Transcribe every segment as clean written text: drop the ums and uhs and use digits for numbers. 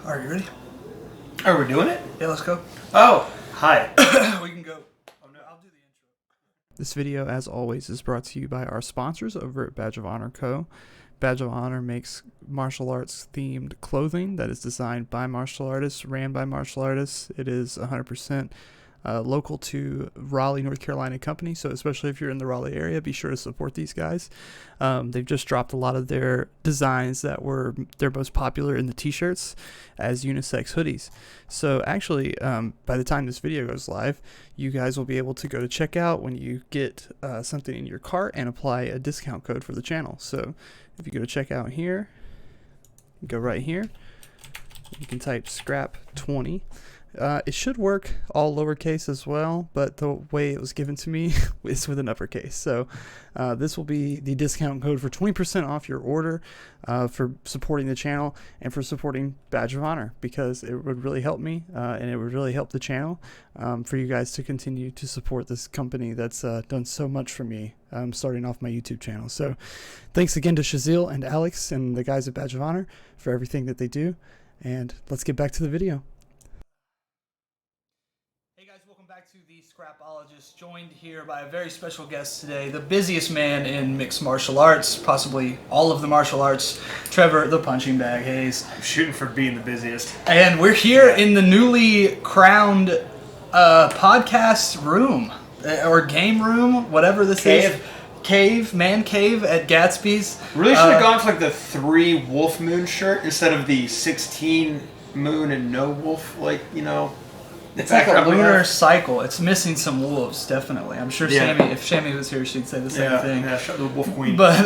Are you ready? Are we doing it? Yeah, let's go. Oh, hi. We can go. Oh no, I'll do the intro. This video, as always, is brought to you by our sponsors over at Badge of Honor Co. Badge of Honor makes martial arts themed clothing that is designed by martial artists, ran by martial artists. It is 100% local to Raleigh, North Carolina company, so especially if you're in the Raleigh area, be sure to support these guys. They've just dropped a lot of their designs that were their most popular in the t-shirts as unisex hoodies. So actually, by the time this video goes live, you guys will be able to go to checkout when you get something in your cart and apply a discount code for the channel. So if you go to checkout here, go right here, you can type SCRAP20. It should work all lowercase as well, but the way it was given to me is with an uppercase. So this will be the discount code for 20% off your order for supporting the channel and for supporting Badge of Honor, because it would really help me and it would really help the channel for you guys to continue to support this company that's done so much for me starting off my YouTube channel. So thanks again to Shazil and Alex and the guys at Badge of Honor for everything that they do. And let's get back to the video. Back to the Scrapologist, joined here by a very special guest today, the busiest man in mixed martial arts, possibly all of the martial arts, Trevor the Punching Bag Hayes. I'm shooting for being the busiest. And we're here in the newly crowned podcast room, or game room, whatever this is. Man cave at Gatsby's. Really should have gone for like the 3 wolf moon shirt instead of the 16 moon and no wolf, like, you know. It's like a lunar cycle. It's missing some wolves, definitely. I'm sure Yeah. Sammy, if Sammy was here, she'd say the same thing. Yeah, shut the wolf queen. But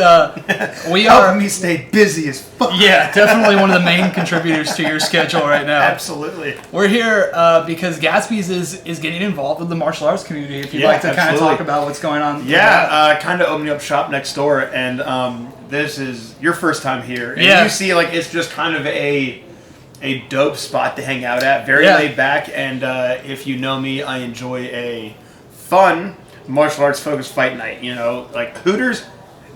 we Help are... me stay busy as fuck. Yeah, definitely one of the main contributors to your schedule right now. Absolutely. We're here because Gatsby's is getting involved with the martial arts community. If you'd like to kind of talk about what's going on. Yeah, kind of opening up shop next door, and this is your first time here. And you see, like, it's just kind of a dope spot to hang out at, very laid back, and if you know me, I enjoy a fun martial arts focused fight night. You know, like Hooters,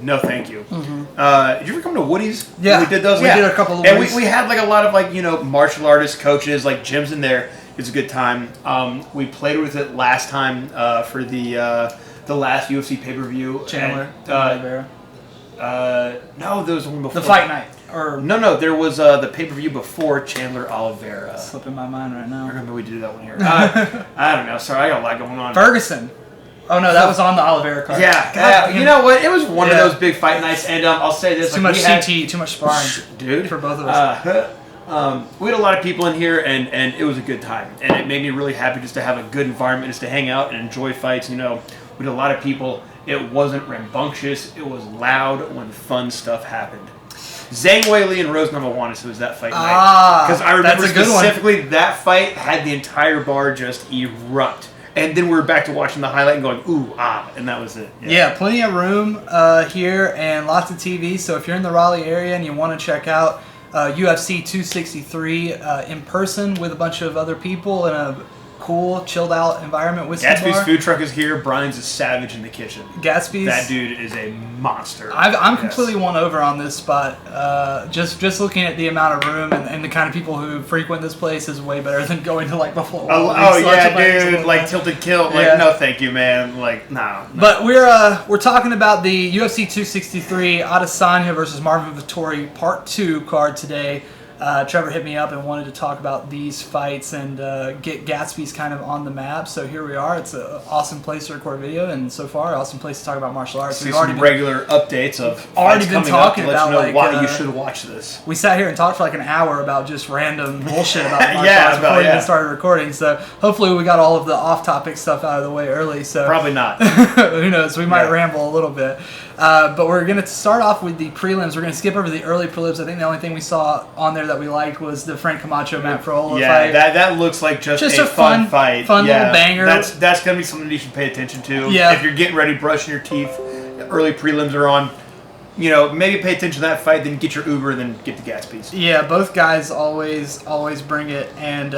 no thank you. Mm-hmm. Did you ever come to Woody's? Yeah, we did those. We did a couple of Woody's. And we had like a lot of, like, you know, martial artists, coaches, like gyms in there. It's a good time. We played with it last time for the last UFC pay-per-view. Chandler, no, there was one before. The fight night. No, there was the pay-per-view before Chandler Oliveira. Slipping my mind right now. I remember we did that one here. I don't know. Sorry, I got a lot going on. Ferguson. Oh no, that was on the Oliveira card. Yeah, you know what? It was one of those big fight nights, and I'll say this: too much CT, too much sparring, dude, for both of us. We had a lot of people in here, and it was a good time, and it made me really happy just to have a good environment, just to hang out and enjoy fights. You know, we had a lot of people. It wasn't rambunctious. It was loud when fun stuff happened. Zhang Weili and Rose Namajunas was that fight night. Because I remember specifically that fight had the entire bar just erupt. And then we were back to watching the highlight and going, ooh, ah, and that was it. Yeah, plenty of room here and lots of TV. So if you're in the Raleigh area and you want to check out UFC 263 in person with a bunch of other people in a cool, chilled out environment. Gatsby's food truck is here. Brian's a savage in the kitchen. Gatsby's. That dude is a monster. I'm completely won over on this spot. Just looking at the amount of room and the kind of people who frequent this place is way better than going to like Buffalo. Oh yeah, dude. Like Tilted Kilt. Like no, thank you, man. Like no. But we're talking about the UFC 263 Adesanya versus Marvin Vettori Part 2 card today. Trevor hit me up and wanted to talk about these fights and get Gatsby's kind of on the map. So here we are. It's an awesome place to record video, and so far, awesome place to talk about martial arts. See some regular updates of already been talking about, you know, why you should watch this. We sat here and talked for like an hour about just random bullshit about martial arts before we even started recording. So hopefully we got all of the off-topic stuff out of the way early. So probably not. Who knows? We might ramble a little bit. But we're going to start off with the prelims. We're going to skip over the early prelims. I think the only thing we saw on there that we liked was the Frank Camacho Matt Frola fight. Yeah, that looks like just a fun fight. Fun little banger. That's going to be something you should pay attention to. Yeah. If you're getting ready, brushing your teeth, early prelims are on. You know, maybe pay attention to that fight, then get your Uber, and then get to Gatsby's. Yeah, both guys always bring it. And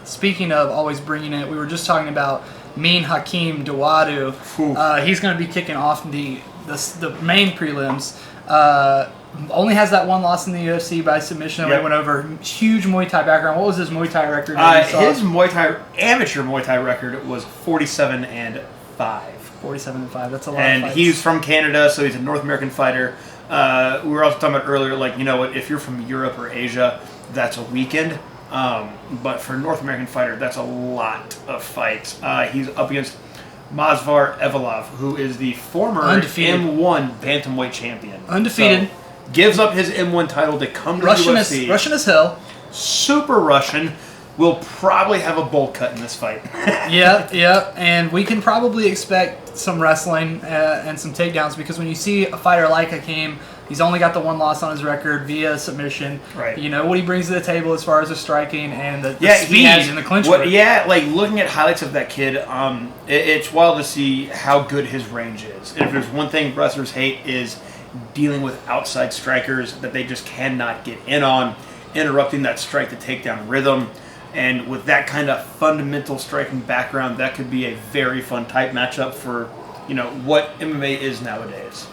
speaking of always bringing it, we were just talking about Mean Hakeem Dawodu. He's going to be kicking off the main prelims. only has that one loss in the UFC by submission. Yep. We went over huge Muay Thai background. What was his Muay Thai record? His amateur Muay Thai record was 47-5. 47-5. That's a lot. And of fights. he's from Canada, so he's a North American fighter. We were also talking about earlier, like, you know what, if you're from Europe or Asia, that's a weekend. But for a North American fighter, that's a lot of fights. He's up against Mazvar Evolov, who is the former Undefeated. M1 bantamweight champion. Undefeated. So, gives up his M1 title to come to Russian UFC. Russian as hell. Super Russian. Will probably have a bowl cut in this fight. Yeah, and we can probably expect some wrestling and some takedowns, because when you see a fighter like Hakeem, he's only got the one loss on his record via submission. Right. You know what he brings to the table as far as the striking and the Yeah, speed and the clinch work. Yeah, like looking at highlights of that kid, it's wild to see how good his range is. And if there's one thing wrestlers hate is dealing with outside strikers that they just cannot get in on, interrupting that strike to takedown rhythm. And with that kind of fundamental striking background, that could be a very fun type matchup for, you know, what MMA is nowadays.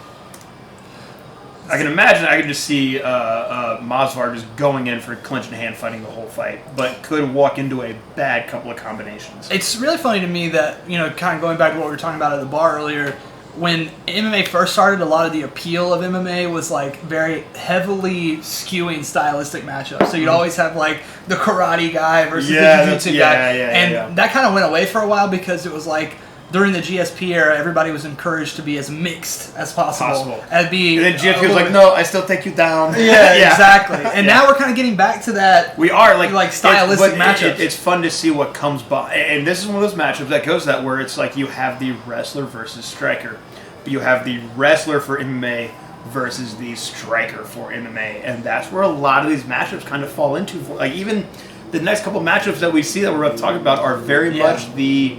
I can imagine, I can just see Mazvar just going in for clinch and hand fighting the whole fight, but could walk into a bad couple of combinations. It's really funny to me that, you know, kind of going back to what we were talking about at the bar earlier, when MMA first started, a lot of the appeal of MMA was like very heavily skewing stylistic matchups. So you'd always have like the karate guy versus the jiu-jitsu guy. And that kind of went away for a while, because it was like during the GSP era, everybody was encouraged to be as mixed as possible. And then GSP was like, no, I still take you down. Yeah, exactly. And now we're kind of getting back to that. We are like stylistic matchups. It's fun to see what comes by, and this is one of those matchups that goes that where it's like you have the wrestler versus striker, you have the wrestler for MMA versus the striker for MMA, and that's where a lot of these matchups kind of fall into. Like even the next couple of matchups that we see that we're about to talk about are very much the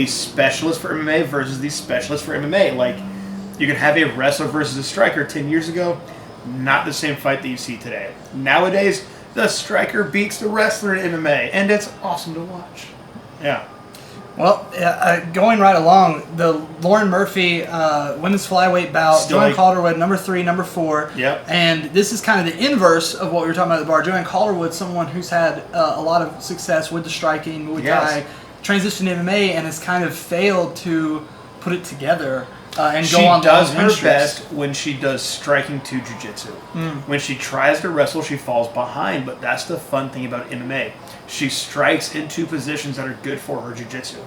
specialist for MMA versus the specialist for MMA. Like you can have a wrestler versus a striker 10 years ago, not the same fight that you see today. Nowadays, the striker beats the wrestler in MMA, and it's awesome to watch. Yeah. Well, going right along, the Lauren Murphy women's flyweight bout, Joanne Calderwood, number 3, number 4. Yep. And this is kind of the inverse of what we were talking about at the bar. Joanne Calderwood, someone who's had a lot of success with the striking, Muay Thai, transitioned to MMA, and has kind of failed to put it together and go on long win streaks. She does her best when she does striking to jiu-jitsu. When she tries to wrestle, she falls behind, but that's the fun thing about MMA. She strikes into positions that are good for her jiu-jitsu.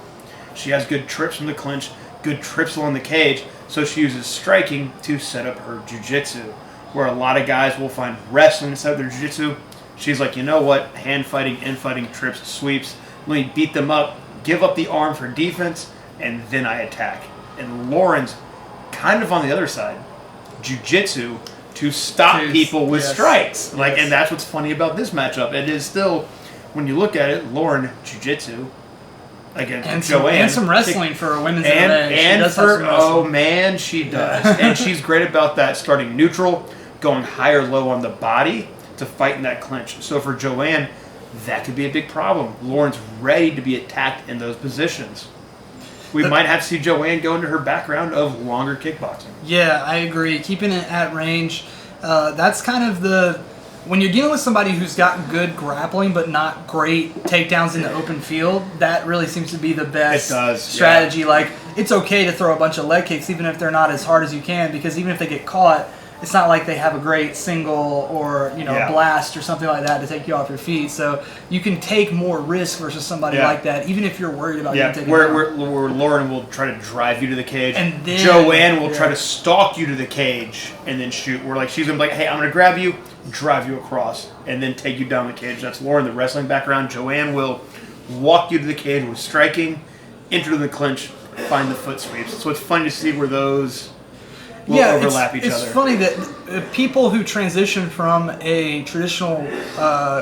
She has good trips from the clinch, good trips along the cage, so she uses striking to set up her jiu-jitsu. Where a lot of guys will find wrestling instead of their jiu-jitsu, she's like, you know what, hand fighting, in-fighting, trips, sweeps, let me beat them up, give up the arm for defense, and then I attack. And Lauren's kind of on the other side. Jiu-jitsu to stop people with strikes. And that's what's funny about this matchup. It is still, when you look at it, Lauren jiu-jitsu against Joanne. And some wrestling for a women's MMA. She does. And she's great about that, starting neutral, going high or low on the body to fight in that clinch. So for Joanne, that could be a big problem. Lauren's ready to be attacked in those positions. We might have to see Joanne go into her background of longer kickboxing. Yeah, I agree. Keeping it at range, that's kind of when you're dealing with somebody who's got good grappling but not great takedowns in the open field, that really seems to be the best strategy. Yeah. Like, it's okay to throw a bunch of leg kicks even if they're not as hard as you can, because even if they get caught, it's not like they have a great single or blast or something like that to take you off your feet. So you can take more risk versus somebody like that, even if you're worried about getting taken down. Where Lauren will try to drive you to the cage, and then Joanne will try to stalk you to the cage and then shoot. She's gonna be like, hey, I'm gonna grab you, drive you across, and then take you down the cage. That's Lauren, the wrestling background. Joanne will walk you to the cage with striking, enter the clinch, find the foot sweeps. So it's fun to see where those overlap each other. It's funny that people who transition from a traditional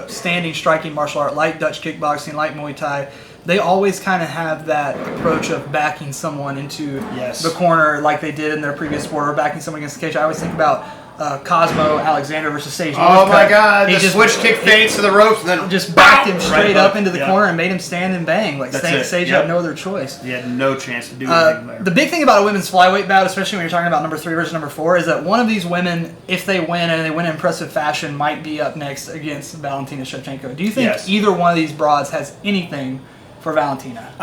standing striking martial art like Dutch kickboxing, like Muay Thai, they always kind of have that approach of backing someone into the corner like they did in their previous sport, or backing someone against the cage. I always think about Cosmo Alexander versus Sage. Oh my God! He The just switch kick feints to the ropes, and then just backed him straight up into the Yeah. corner and made him stand and bang. Like Sage had no other choice. He had no chance to do anything there. The big thing about a women's flyweight bout, especially when you're talking about number 3 versus number 4, is that one of these women, if they win and they win in impressive fashion, might be up next against Valentina Shevchenko. Do you think either one of these broads has anything for Valentina?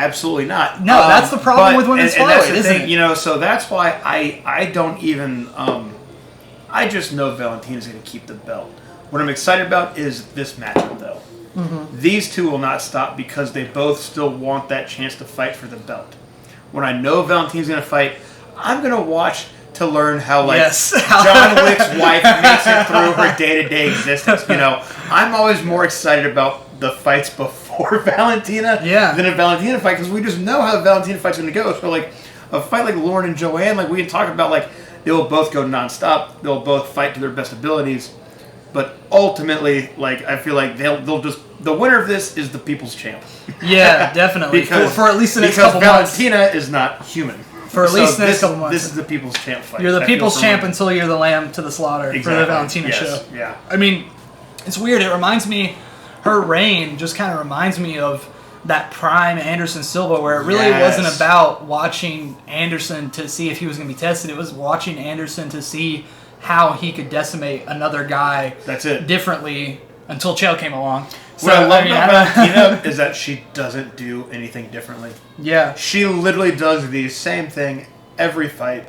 Absolutely not. No, that's the problem with women's flyweight, isn't it? You know, so that's why I don't even. I just know Valentina's going to keep the belt. What I'm excited about is this matchup, though. Mm-hmm. These two will not stop because they both still want that chance to fight for the belt. When I know Valentina's going to fight, I'm going to watch to learn how John Wick's wife makes it through her day-to-day existence. You know, I'm always more excited about the fights before Valentina than a Valentina fight because we just know how the Valentina fight's going to go. So, like, a fight like Lauren and Joanne, like we can talk about, like, they will both go nonstop. They'll both fight to their best abilities. But ultimately, like, I feel like they'll just... The winner of this is the people's champ. Yeah, definitely. Because, for at least the next couple months. Because Valentina is not human. For at least the next couple months. This is the people's champ fight. You're the people's champ until you're the lamb to the slaughter for the Valentina show. Yeah. I mean, it's weird. It reminds me... Her reign just kind of reminds me of that prime Anderson Silva, where it really wasn't about watching Anderson to see if he was going to be tested. It was watching Anderson to see how he could decimate another guy differently until Chael came along. So, what I love about Valentina is that she doesn't do anything differently. Yeah. She literally does the same thing every fight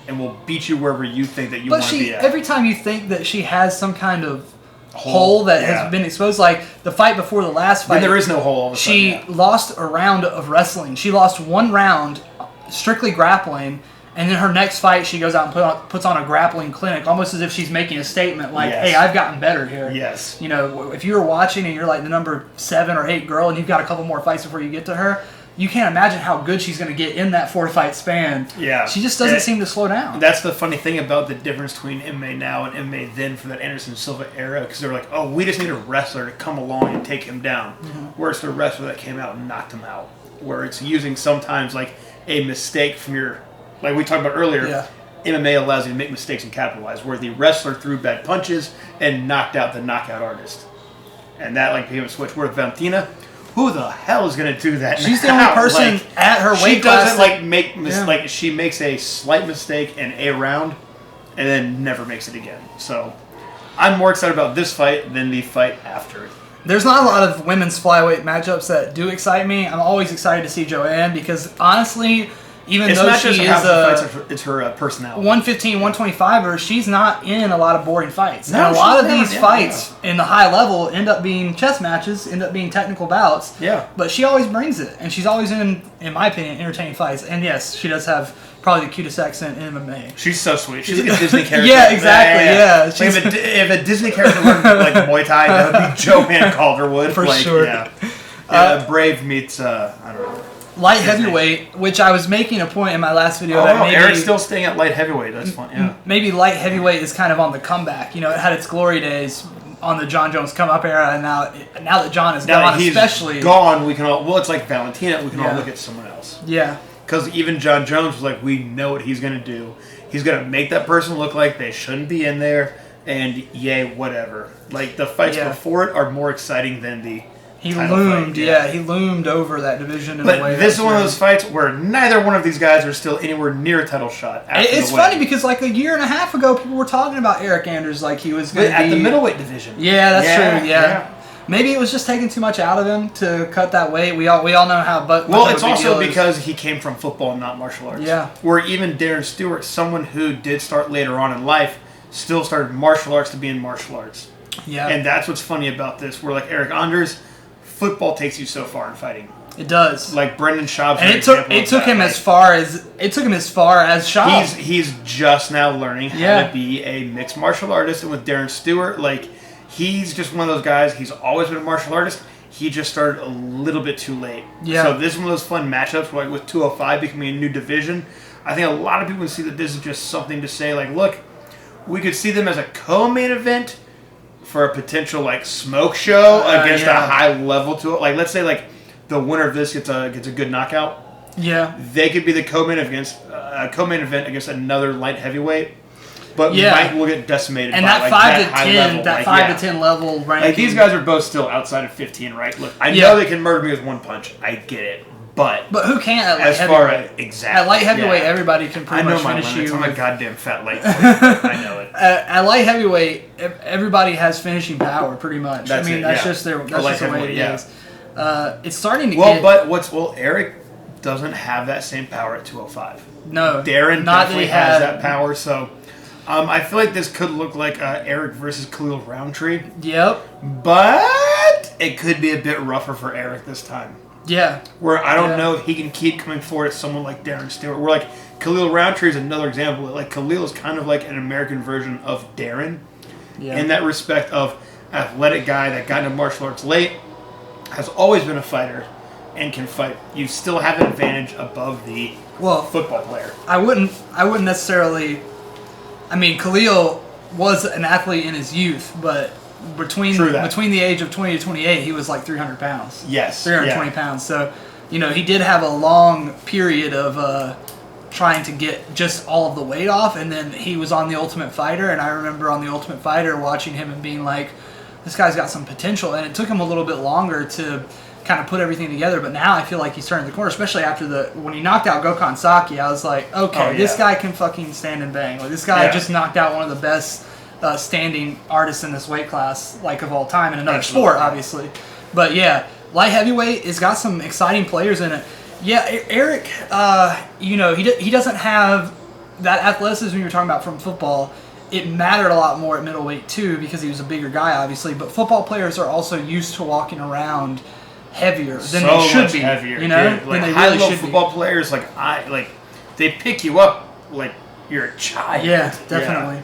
and will beat you wherever you think that you want to be at. Every time you think that she has some kind of hole that has been exposed, like the fight before the last fight. Then there is no hole. All of a sudden, she lost a round of wrestling. She lost one round strictly grappling, and then her next fight she goes out and puts on a grappling clinic, almost as if she's making a statement like, hey, I've gotten better here. Yes. You know, if you were watching and you're like the number 7 or 8 girl and you've got a couple more fights before you get to her, you can't imagine how good she's going to get in that 4-fight span. Yeah. She just doesn't seem to slow down. That's the funny thing about the difference between MMA now and MMA then for that Anderson Silva era, because they're like, oh, we just need a wrestler to come along and take him down. Mm-hmm. Where it's the wrestler that came out and knocked him out. Where it's using sometimes like a mistake from your, like we talked about earlier, MMA allows you to make mistakes and capitalize, where the wrestler threw bad punches and knocked out the knockout artist. And that like became a switch. Where Valentina, who the hell is going to do that? She's the only person like, at her weight class. She doesn't like make like she makes a slight mistake in a round, and then never makes it again. So, I'm more excited about this fight than the fight after it. There's not a lot of women's flyweight matchups that do excite me. I'm always excited to see Joanne because honestly, even though she is it's her personality. 115, 125er, she's not in a lot of boring fights. No, and a lot of these fights in the high level end up being chess matches, end up being technical bouts. Yeah. But she always brings it, and she's always in my opinion, entertaining fights. And yes, she does have probably the cutest accent in MMA. She's so sweet. She's like a Disney character. Yeah, exactly. Yeah. Like if a Disney character learned like Muay Thai, that would be Joanne Calderwood. For sure. Yeah. Brave meets I don't know. Light heavyweight, which I was making a point in my last video that maybe Eric's still staying at light heavyweight. That's fun. Yeah. Maybe light heavyweight is kind of on the comeback. You know, it had its glory days on the John Jones come up era, and now that John is gone, especially gone, we can all. Well, it's like Valentina. We can all look at someone else. Yeah. Because even John Jones was like, we know what he's going to do. He's going to make that person look like they shouldn't be in there, and yay, whatever. Like the fights before it are more exciting than the. He loomed, he loomed over that division in a way. But this is one of those fights where neither one of these guys are still anywhere near a title shot. It's funny because like a year and a half ago, people were talking about Eric Anders like he was going to be at the middleweight division. Yeah, that's true. Yeah. Maybe it was just taking too much out of him to cut that weight. We all know how. But well, it's also because he came from football and not martial arts. Yeah. Where even Darren Stewart, someone who did start later on in life, still started martial arts to be in martial arts. Yeah. And that's what's funny about this. Where like Eric Anders. Football takes you so far in fighting. It does. Like Brendan Schaub's and it took him as far as Schaub. He's just now learning how to be a mixed martial artist, and with Darren Stewart, like he's just one of those guys. He's always been a martial artist. He just started a little bit too late. Yeah. So this is one of those fun matchups where, like with 205 becoming a new division. I think a lot of people see that this is just something to say like, look, we could see them as a co-main event for a potential like smoke show against a high level to it. Like let's say like the winner of this gets a good knockout. Yeah, they could be the co-main event against another light heavyweight. but Mike will get decimated and by that like 5 that to high 10, level. that like, 5 to 10 level ranking. Like these guys are both still outside of 15, right? Look, I know they can murder me with one punch. I get it, but who can't at light as far heavyweight? as exactly At light heavyweight, everybody can pretty much my finish limits. you. I'm a goddamn fat lightweight. I know it. At light heavyweight, everybody has finishing power, pretty much. That's that's just the way it is. It's starting to get... But Eric doesn't have that same power at 205. No. Darren definitely has that power, so... I feel like this could look like Eric versus Khalil Roundtree. Yep. But it could be a bit rougher for Eric this time. Yeah. Where I don't know if he can keep coming forward at someone like Darren Stewart. Where like Khalil Roundtree is another example. Like Khalil is kind of like an American version of Darren. Yeah. In that respect of athletic guy that got into martial arts late, has always been a fighter, and can fight. You still have an advantage above the football player. I wouldn't necessarily... I mean, Khalil was an athlete in his youth, but between the age of 20 to 28, he was like 300 pounds. Yes. 320 pounds. So, he did have a long period of trying to get just all of the weight off, and then he was on The Ultimate Fighter, and I remember on The Ultimate Fighter watching him and being like, this guy's got some potential, and it took him a little bit longer to kind of put everything together, but now I feel like he's turning the corner, especially after when he knocked out Gokhan Saki. I was like, okay, this guy can fucking stand and bang. Like, this guy just knocked out one of the best standing artists in this weight class, like, of all time, in another sport, obviously. But yeah, light heavyweight has got some exciting players in it. Yeah, Eric, he doesn't have that athleticism you were talking about from football. It mattered a lot more at middleweight too, because he was a bigger guy, obviously. But football players are also used to walking around heavier than they should be. Heavier, than they really should be. Football players, they pick you up like you're a child. Yeah, definitely.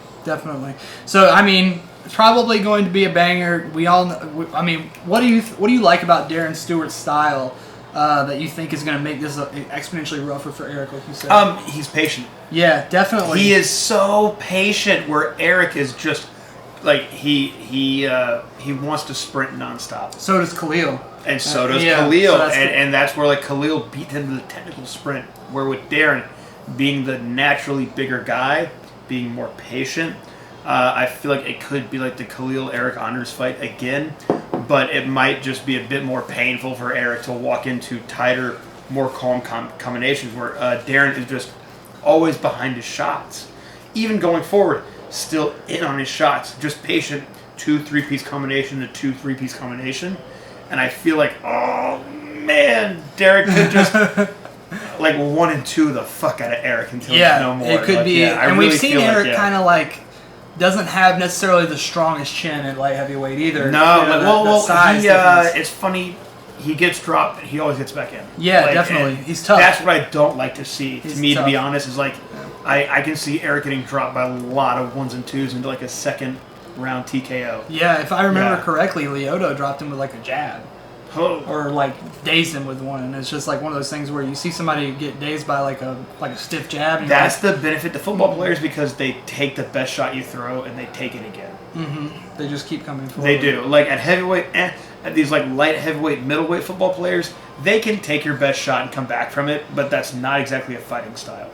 So I mean, it's probably going to be a banger. We all know, I mean, what do you like about Darren Stewart's style that you think is going to make this exponentially rougher for Eric, like you said? He's patient. Yeah, definitely. He is so patient. Where Eric is just like he wants to sprint nonstop. So does Khalil. And so does Khalil, and that's where like Khalil beat him to the technical sprint. Where with Darren, being the naturally bigger guy, being more patient, I feel like it could be like the Khalil Eric Honors fight again, but it might just be a bit more painful for Eric to walk into tighter, more calm combinations. Where Darren is just always behind his shots, even going forward, still in on his shots, just patient. 2 3-piece combination to 2 3-piece combination. And I feel like, oh man, Derek could just like 1 and 2 the fuck out of Eric until there's no more. It could be. And we've seen Eric kind of like doesn't have necessarily the strongest chin at light heavyweight either. No, it's funny. He gets dropped, he always gets back in. Yeah, definitely. He's tough. That's what I don't like to see. To be honest, is like I can see Eric getting dropped by a lot of 1s and 2s into like a second round TKO. Yeah, if I remember correctly, Lyoto dropped him with like a jab. Oh. Or like dazed him with one, and it's just like one of those things where you see somebody get dazed by like a stiff jab. And that's the benefit to football players, because they take the best shot you throw and they take it again. Mm-hmm. They just keep coming forward. They do. Like at heavyweight, at these like light heavyweight, middleweight football players, they can take your best shot and come back from it, but that's not exactly a fighting style.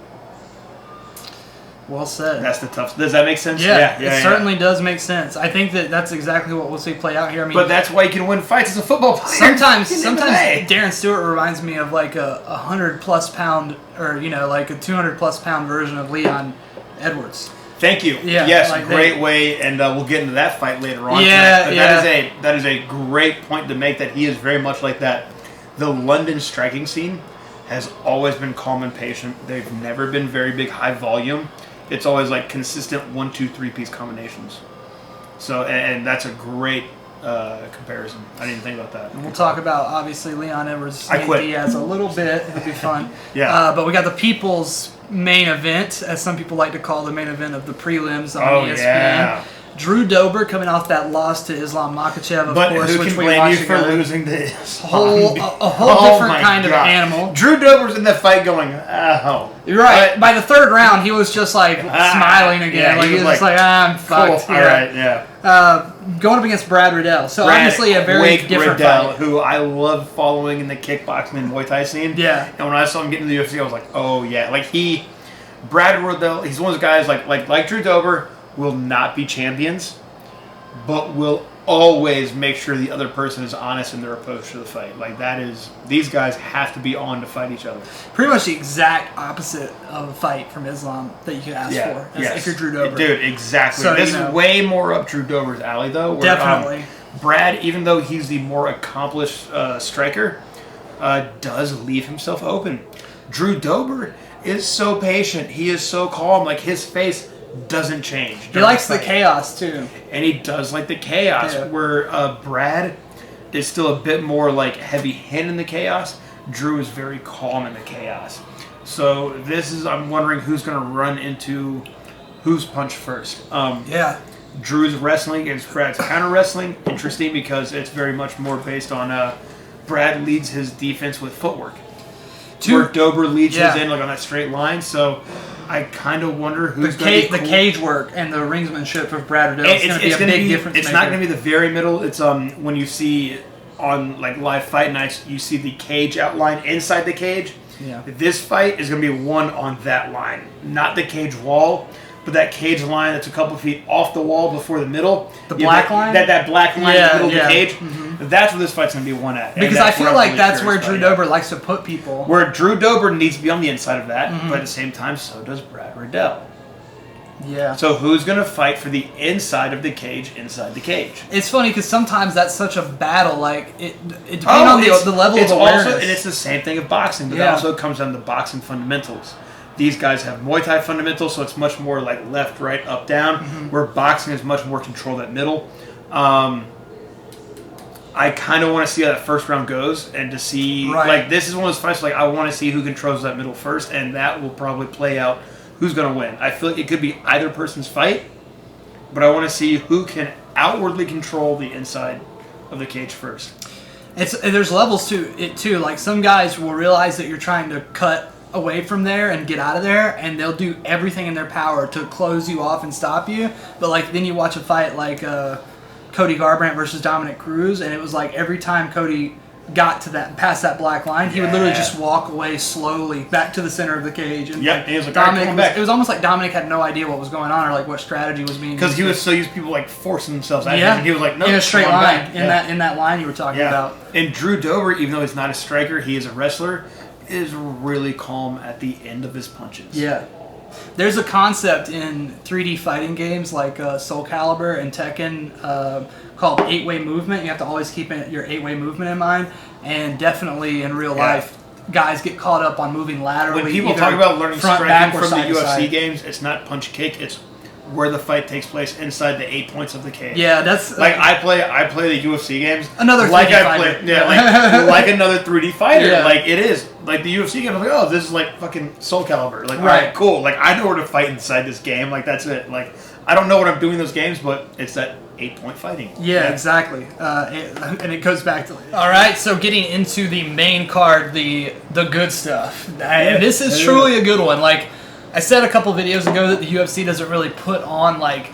Well said. That's the tough. Does that make sense? Yeah, it certainly does make sense. I think that's exactly what we'll see play out here. I mean, but that's why you can win fights as a football player. Sometimes Darren Stewart reminds me of like a 100+ pound, or like a 200+ pound version of Leon Edwards. Thank you. Yeah, yes, like great way, and we'll get into that fight later on. Yeah, tonight. But that is a great point to make. That he is very much like that. The London striking scene has always been calm and patient. They've never been very big, high volume. It's always like consistent 1, 2, 3-piece combinations. So, and that's a great comparison. I didn't even think about that. And we'll talk about, obviously, Leon Edwards and Diaz a little bit. It'll be fun. But we got the people's main event, as some people like to call the main event of the prelims on ESPN. Yeah. Drew Dober coming off that loss to Islam Makhachev, of course. Who can blame you for losing to Islam? A whole different kind of animal. Drew Dober's in the fight going, oh. Right. By the third round, he was just like smiling again. He was just like, I'm fucked. Cool. All right, going up against Brad Riddell. So obviously a very different fight. Who I love following in the kickboxing and Muay Thai scene. Yeah. And when I saw him get into the UFC, I was like, oh yeah. Like Brad Riddell, he's one of those guys like Drew Dober will not be champions, but will always make sure the other person is honest in their approach to the fight. Like that is, these guys have to be on to fight each other. Pretty much the exact opposite of a fight from Islam that you could ask for if you're Drew Dober. Dude, exactly. So, this is way more up Drew Dober's alley, though. Where, definitely. Brad, even though he's the more accomplished striker, does leave himself open. Drew Dober is so patient. He is so calm. Like, his face doesn't change. He likes the chaos, too. And he does like the chaos, where Brad is still a bit more, like, heavy-handed in the chaos. Drew is very calm in the chaos. So this is, I'm wondering who's going to run into who's punch first. Drew's wrestling against Brad's counter wrestling. Interesting because it's very much more based on Brad leads his defense with footwork. Where Dober leads his in like on that straight line. So I kind of wonder who's going to be the cage work and the ringsmanship of Brad Riddell is going to be a big difference. It's not going to be the very middle. It's when you see on like live fight nights, you see the cage outline inside the cage. Yeah. This fight is going to be one on that line, not the cage wall, but that cage line that's a couple feet off the wall before the middle. The black line? That black line in the middle of the cage. Mm-hmm. That's where this fight's going to be one at. Because I feel like that's where Drew Dober likes to put people. Where Drew Dober needs to be on the inside of that, but at the same time, so does Brad Riddell. Yeah. So who's going to fight for the inside of the cage, inside the cage? It's funny because sometimes that's such a battle. Like, it depends on the level of awareness. Also, and it's the same thing of boxing, but it also comes down to boxing fundamentals. These guys have Muay Thai fundamentals, so it's much more like left, right, up, down, where boxing is much more control that middle. I kind of want to see how that first round goes and to see, like, this is one of those fights, like, I want to see who controls that middle first, and that will probably play out who's going to win. I feel like it could be either person's fight, but I want to see who can outwardly control the inside of the cage first. There's levels to it, too. Like, some guys will realize that you're trying to cut away from there and get out of there, and they'll do everything in their power to close you off and stop you. But, like, then you watch a fight like Cody Garbrandt versus Dominic Cruz, and it was like every time Cody got to that past that black line, he would literally just walk away slowly back to the center of the cage. And and he was like, Dominic, it was almost like Dominic had no idea what was going on or like what strategy was being used. Because he was so used to people like forcing themselves at him, and he was like, no, in a straight line, in that line you were talking about. And Drew Dober, even though he's not a striker, he is a wrestler, is really calm at the end of his punches. Yeah. There's a concept in 3D fighting games like Soul Calibur and Tekken called 8-way movement. You have to always keep your 8-way movement in mind. And definitely in real life, guys get caught up on moving laterally. When people talk about learning front, striking back, from the UFC side. games, it's not punch kick, it's where the fight takes place inside the 8 points of the cage. Yeah, that's like I play the UFC games. Another 3D fighter. Like another 3D fighter. Yeah. Like it is. Like the UFC game, I'm like, oh, this is like fucking Soul Calibur. Like, all right, cool. Like I know where to fight inside this game. Like that's it. Like I don't know what I'm doing in those games, but it's that 8-point fighting. Yeah, exactly. And it goes back to all right. So getting into the main card, the good stuff. And this is truly a good one. Like I said a couple videos ago that the UFC doesn't really put on like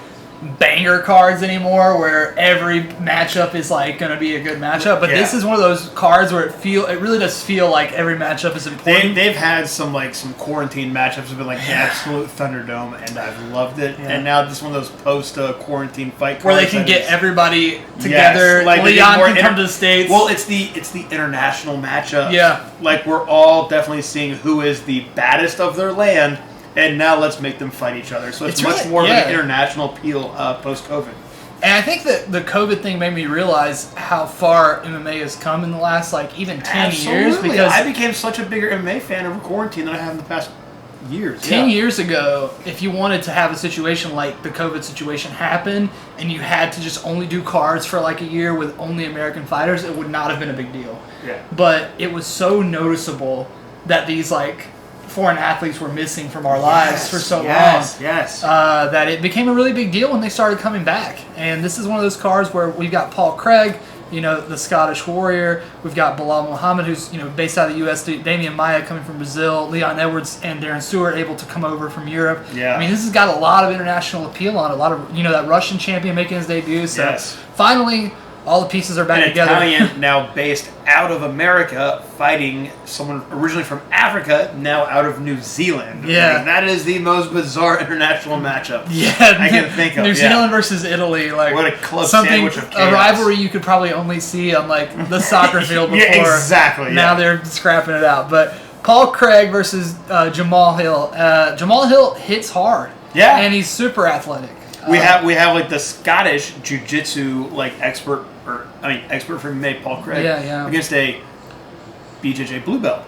banger cards anymore where every matchup is like going to be a good matchup, but this is one of those cards where it really does feel like every matchup is important. They've had some quarantine matchups have been like the absolute Thunderdome, and I've loved it. And now this is one of those post quarantine fight cards where they can get everybody together. Like Leon can come to the States. Well, it's the international matchup. Yeah, like we're all definitely seeing who is the baddest of their land. And now let's make them fight each other. So it's much more of an international appeal post-COVID. And I think that the COVID thing made me realize how far MMA has come in the last, even 10 years. Because I became such a bigger MMA fan over quarantine than I have in the past years. 10 years ago, if you wanted to have a situation like the COVID situation happen, and you had to just only do cards for a year with only American fighters, it would not have been a big deal. Yeah. But it was so noticeable that these, foreign athletes were missing from our lives for so long. That it became a really big deal when they started coming back. And this is one of those cards where we've got Paul Craig, the Scottish Warrior. We've got Bilal Muhammad, who's based out of the U.S. Damian Maia coming from Brazil. Leon Edwards and Darren Stewart able to come over from Europe. Yeah. I mean, this has got a lot of international appeal on it. A lot of that Russian champion making his debut. So finally, all the pieces are back An together. Italian now based out of America fighting someone originally from Africa, now out of New Zealand. Yeah. Like, that is the most bizarre international matchup Yeah, I can think of. New Zealand versus Italy, like What a club something, sandwich of a chaos. rivalry you could probably only see on like the soccer field before. Yeah, exactly. Now Yeah. they're scrapping it out. But Paul Craig versus Jamal Hill. Jamal Hill hits hard. Yeah. and he's super athletic. We have like the Scottish jiu-jitsu expert from MMA, Paul Craig, against a BJJ blue belt,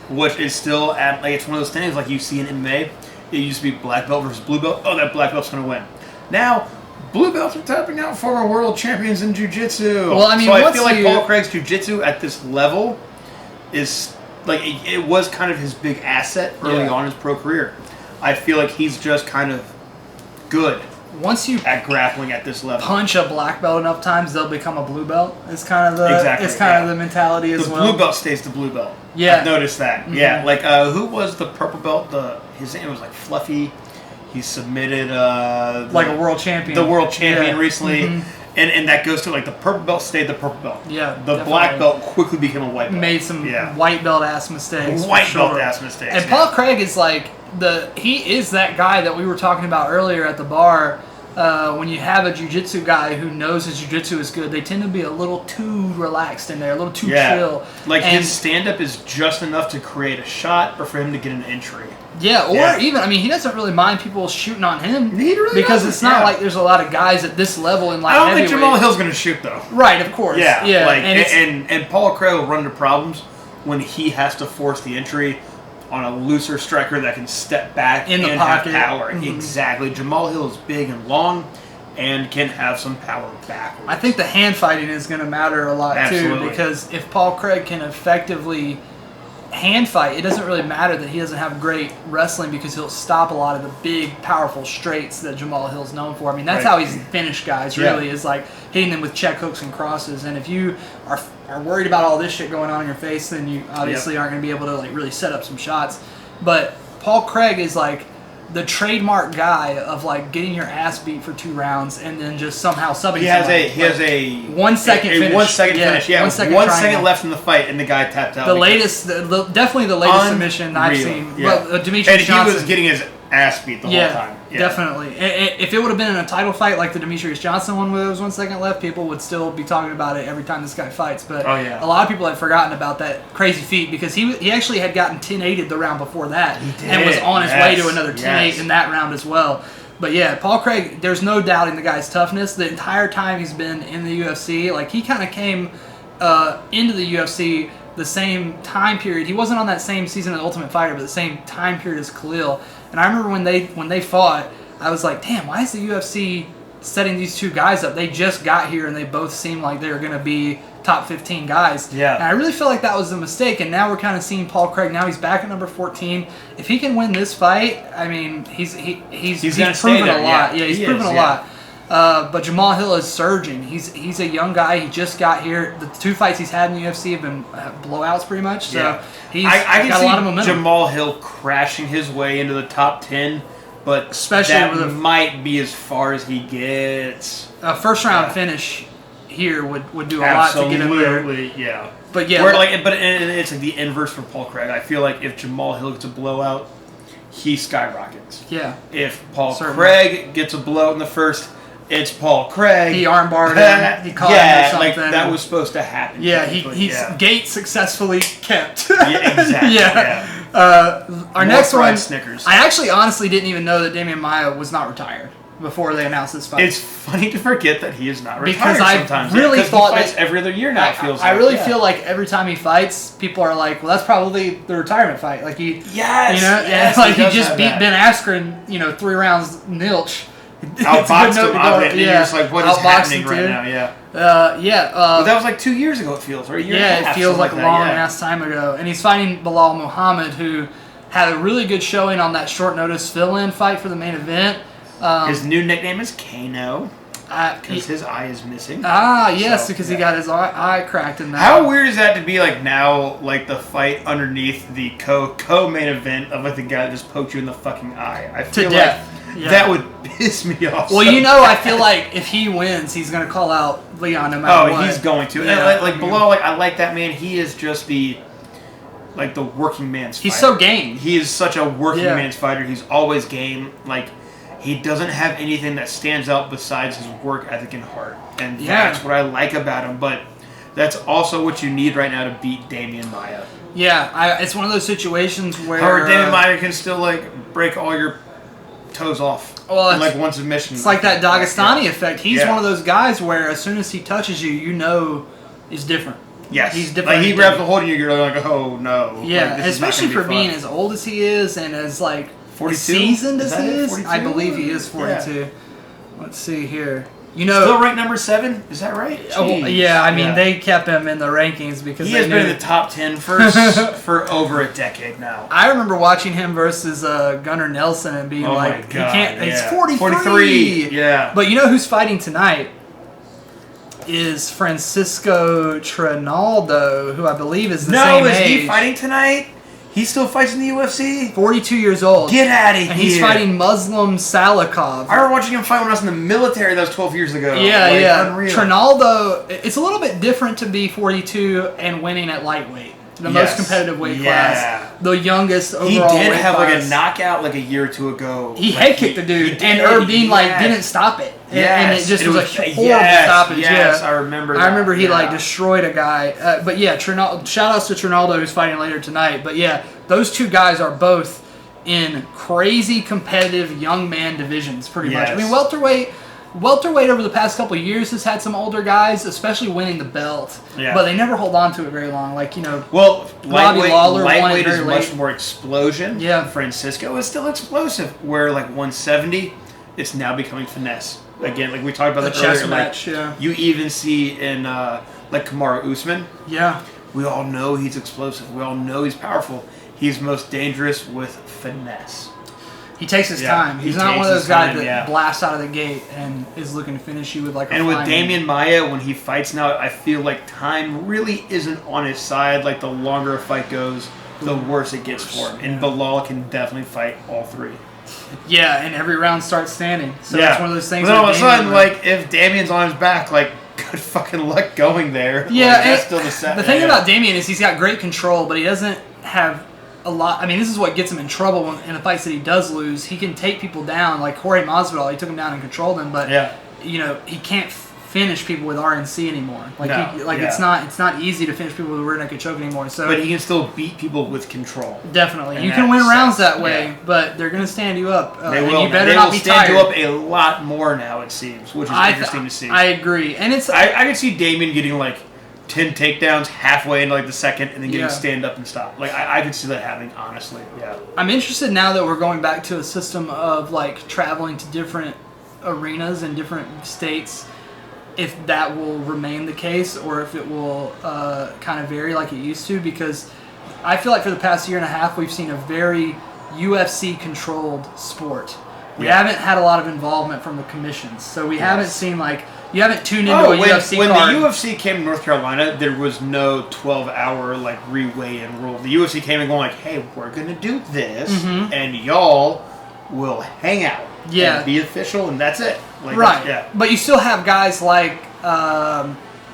which is still at like it's one of those things like you see in MMA. It used to be black belt versus blue belt. Oh, that black belt's gonna win. Now, blue belts are tapping out former world champions in jiu-jitsu. Well, I mean, so I feel like Paul Craig's jiu-jitsu at this level is like it was kind of his big asset early on in his pro career. I feel like he's just kind of good. Once you at grappling at this level, punch a black belt enough times, they'll become a blue belt. It's kind of the of the mentality as well. The blue belt stays the blue belt. Yeah, I've noticed that. Mm-hmm. Yeah, like who was the purple belt? His name was like Fluffy. He submitted like a world champion. The world champion recently. And that goes to like the purple belt stayed the purple belt. Yeah, the definitely. Black belt quickly became a white belt. Made some white belt ass mistakes. White belt ass mistakes. And Paul Craig is like he is that guy that we were talking about earlier at the bar. When you have a jiu-jitsu guy who knows his jiu-jitsu is good, they tend to be a little too relaxed in there, a little too chill. Like his stand-up is just enough to create a shot or for him to get an entry. Yeah, or even, I mean, he doesn't really mind people shooting on him. He really because doesn't. It's not like there's a lot of guys at this level in like I don't think Jamal Hill's going to shoot, though. Right, of course. Yeah. Like, and Paul Craig will run into problems when he has to force the entry on a looser striker that can step back in the and pocket. Have power. Exactly. Jamal Hill is big and long and can have some power backwards. I think the hand fighting is going to matter a lot too, because if Paul Craig can effectively hand fight, it doesn't really matter that he doesn't have great wrestling because he'll stop a lot of the big, powerful straights that Jamal Hill's known for. I mean, that's how he's finished guys, really, is like hitting them with check hooks and crosses. And if you are worried about all this shit going on in your face, then you obviously aren't going to be able to like really set up some shots. But Paul Craig is like the trademark guy of like getting your ass beat for 2 rounds and then just somehow subbing. He has a 1 second finish. 1 second finish. Yeah, 1 second 1 second left in the fight, and the guy tapped out. Definitely the latest submission I've seen. Yeah. Well, Demetrius Johnson. And he was getting his ass beat the whole time. Yeah, definitely. If it would have been in a title fight like the Demetrius Johnson one where there was 1 second left, people would still be talking about it every time this guy fights. But a lot of people had forgotten about that crazy feat because he actually had gotten 10-8'd the round before that and was on his way to another 10-8 in that round as well. But yeah, Paul Craig, there's no doubting the guy's toughness. The entire time he's been in the UFC, like he kind of came into the UFC the same time period. He wasn't on that same season of The Ultimate Fighter, but the same time period as Khalil. And I remember when they fought, I was like, damn, why is the UFC setting these two guys up? They just got here and they both seem like they're going to be top 15 guys. Yeah. And I really feel like that was a mistake. And now we're kind of seeing Paul Craig. Now he's back at number 14. If he can win this fight, I mean, he's proven a lot. Yeah, he's proven a lot. But Jamal Hill is surging. He's a young guy. He just got here. The 2 fights he's had in the UFC have been blowouts pretty much. So he's got a lot of momentum. Jamal Hill crashing his way into the top 10, but especially that might be as far as he gets. A first round finish here would do a lot to get him there. Yeah. But yeah, but it's like the inverse for Paul Craig. I feel like if Jamal Hill gets a blowout, he skyrockets. Yeah. If Paul Craig gets a blowout in the first, it's Paul Craig. He armbarred him. He caught him or something. Like that was supposed to happen. Yeah, he's gate successfully kept. Yeah, exactly. Our next one, Snickers. I actually honestly didn't even know that Damian Maia was not retired before they announced this fight. It's funny to forget that he is not retired because sometimes. I really thought he fights every other year now. I really feel like every time he fights, people are like, "Well, that's probably the retirement fight." Like he, like he just beat Ben Askren, 3 rounds nilch. Outboxed him, and you're just like, what is happening right now? But that was like 2 years ago, it feels, or a year and a half. It feels like a long-ass time ago. And he's fighting Bilal Muhammad, who had a really good showing on that short-notice fill-in fight for the main event. His new nickname is Kano. Because his eye is missing. Yes, So, because he got his eye cracked in that. How weird is that to be like now, like the fight underneath the co-main event of like the guy that just poked you in the fucking eye? I feel to death. like that would piss me off. Well, I feel like if he wins, he's going to call out Leon no matter what. Oh, he's going to. Yeah, And like Bilal, like I like that man. He is just the working man's fighter. He's so game. He is such a working man's fighter. He's always game. Like, he doesn't have anything that stands out besides his work ethic and heart. And that's what I like about him. But that's also what you need right now to beat Damian Maia. Yeah, it's one of those situations where... However, Damian Maia can still, like, break all your toes off in, like, one submission. It's like that Dagestani effect. He's one of those guys where as soon as he touches you, you know he's different. Yes. He's different. Like, he grabs a hold of you, you're like, oh, no. Yeah, like, especially for being as old as he is and as, like, 42? seasoned as he is. 42? I believe he is 42. Yeah. Let's see here. Still ranked number 7? Is that right? Oh, yeah, I mean, they kept him in the rankings because he has been in the top 10 for over a decade now. I remember watching him versus Gunnar Nelson and being like, he can't. He's 43. Yeah. But you know who's fighting tonight? Is Francisco Trinaldo, who I believe is the same age. No, is he fighting tonight? He still fights in the UFC? 42 years old. Get out of here. And he's fighting Muslim Salikov. I remember watching him fight when I was in the military. That was 12 years ago. Yeah. Unreal. Trinaldo, it's a little bit different to be 42 and winning at lightweight. The most competitive weight class. The youngest overall weight class. He did have class. like a knockout like a year or two ago. He head kicked the dude, and Urbine didn't stop it. And it just was a horrible stoppage. Yes, I remember that. I remember he destroyed a guy. But yeah, shout outs to Trinaldo who's fighting later tonight. But yeah, those two guys are both in crazy competitive young man divisions pretty much. I mean, welterweight over the past couple of years has had some older guys, especially winning the belt. Yeah. But they never hold on to it very long. Like, Robbie Lawler lightweight is late. much more explosion. Yeah. Francisco is still explosive. Where like 170, it's now becoming finesse. Again, like we talked about the that earlier. chess match, You even see in like Kamaru Usman. Yeah. We all know he's explosive. We all know he's powerful. He's most dangerous with finesse. He takes his time. He's not one of those guys that blasts out of the gate and is looking to finish you with like a And with Damian Maia, when he fights now, I feel like time really isn't on his side. Like the longer a fight goes, the worse it gets for him. And Bilal can definitely fight all three. Yeah, and every round starts standing. So that's one of those things. But all of a sudden, like, if Damian's on his back, like, good fucking luck going there. Yeah, like, that's still the set. The thing about Damian is he's got great control, but he doesn't have a lot. I mean, this is what gets him in trouble in the fights that he does lose. He can take people down, like Jorge Masvidal. He took him down and controlled him, but he can't finish people with RNC anymore. It's not easy to finish people with rear naked choke anymore. So, but he can still beat people with control. Definitely, you can win rounds that way, but they're going to stand you up. They will. And you better not be stand tired. you up a lot more now. It seems, which is interesting to see. I agree, and it's I can see Damian getting like 10 takedowns halfway into like the second, and then getting stand up and stop. Like I could see that happening. Honestly, I'm interested now that we're going back to a system of like traveling to different arenas in different states. If that will remain the case or if it will kind of vary like it used to, because I feel like for the past year and a half we've seen a very UFC-controlled sport. We haven't had a lot of involvement from the commissions, so we haven't seen like you haven't tuned into a UFC when card. the UFC came to North Carolina, there was no 12-hour like re-weigh-in rule. The UFC came and going like, "Hey, we're gonna do this, and y'all will hang out, and be official, and that's it." Like, right. But you still have guys like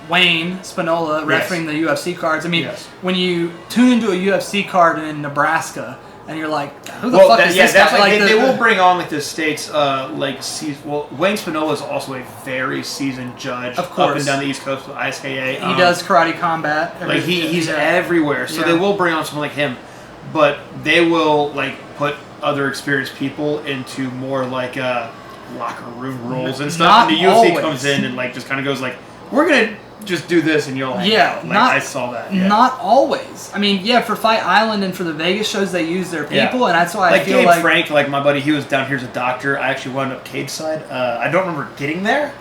Wayne Spinola refereeing the UFC cards. I mean, when you tune into a UFC card in Nebraska and you're like, who the fuck is this guy? Like they will bring on like the states Wayne Spinola is also a very seasoned judge up and down the East Coast with ISKA. He does karate combat. Like he's everywhere. So they will bring on someone like him, but they will like put other experienced people into more like locker room roles and stuff. And the UFC comes in and like just kind of goes like, we're gonna just do this and you'll hang out. Like, I saw that. Not always. I mean, for Fight Island and for the Vegas shows, they use their people, and that's why I feel like Frank, like my buddy, he was down here as a doctor. I actually wound up cage side. I don't remember getting there.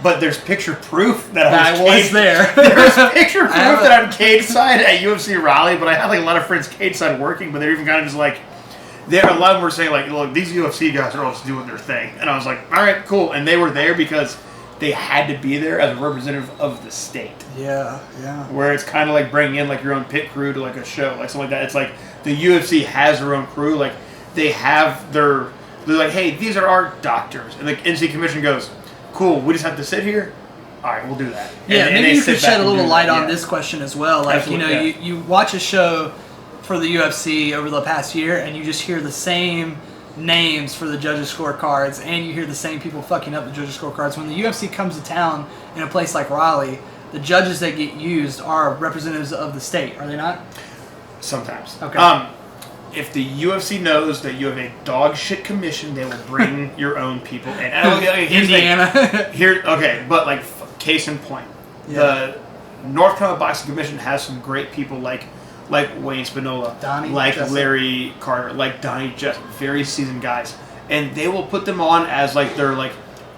But there's picture proof that I was there. There's picture proof that I'm cage side at UFC Raleigh, but I had like a lot of friends cage side working, but they're even kind of just like, a lot of them were saying like, look, these UFC guys are all just doing their thing. And I was like, all right, cool. And they were there because they had to be there as a representative of the state. Yeah. Where it's kind of like bringing in like your own pit crew to like a show, like something like that. It's like the UFC has their own crew, like they have they're like, hey, these are our doctors, and the NC Commission goes, cool, we just have to sit here. All right, we'll do that. Yeah, maybe you could shed a little light on this question as well. Like, Absolutely, you watch a show for the UFC over the past year, and you just hear the same names for the judges' scorecards, and you hear the same people fucking up the judges' scorecards. When the UFC comes to town in a place like Raleigh, the judges that get used are representatives of the state, are they not? Sometimes. Okay. If the UFC knows that you have a dog shit commission, they will bring your own people in. Indiana. But like case in point, the North Carolina Boxing Commission has some great people like Wayne Spinola, Donnie like Jessup. Larry Carter, like Donnie Jessup, very seasoned guys, and they will put them on as like their like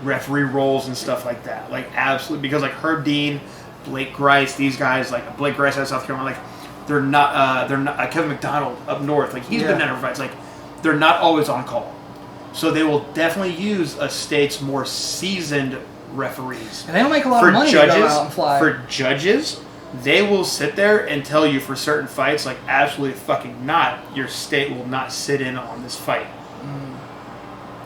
referee roles and stuff like that. Like absolutely, because like Herb Dean, Blake Grice, these guys like Blake Grice out of South Carolina, like. They're not Kevin McDonald up north. Like he's been in fights. Like they're not always on call, so they will definitely use a state's more seasoned referees. And they don't make a lot of money to go out and fly. For judges, they will sit there and tell you for certain fights, like absolutely fucking not. Your state will not sit in on this fight.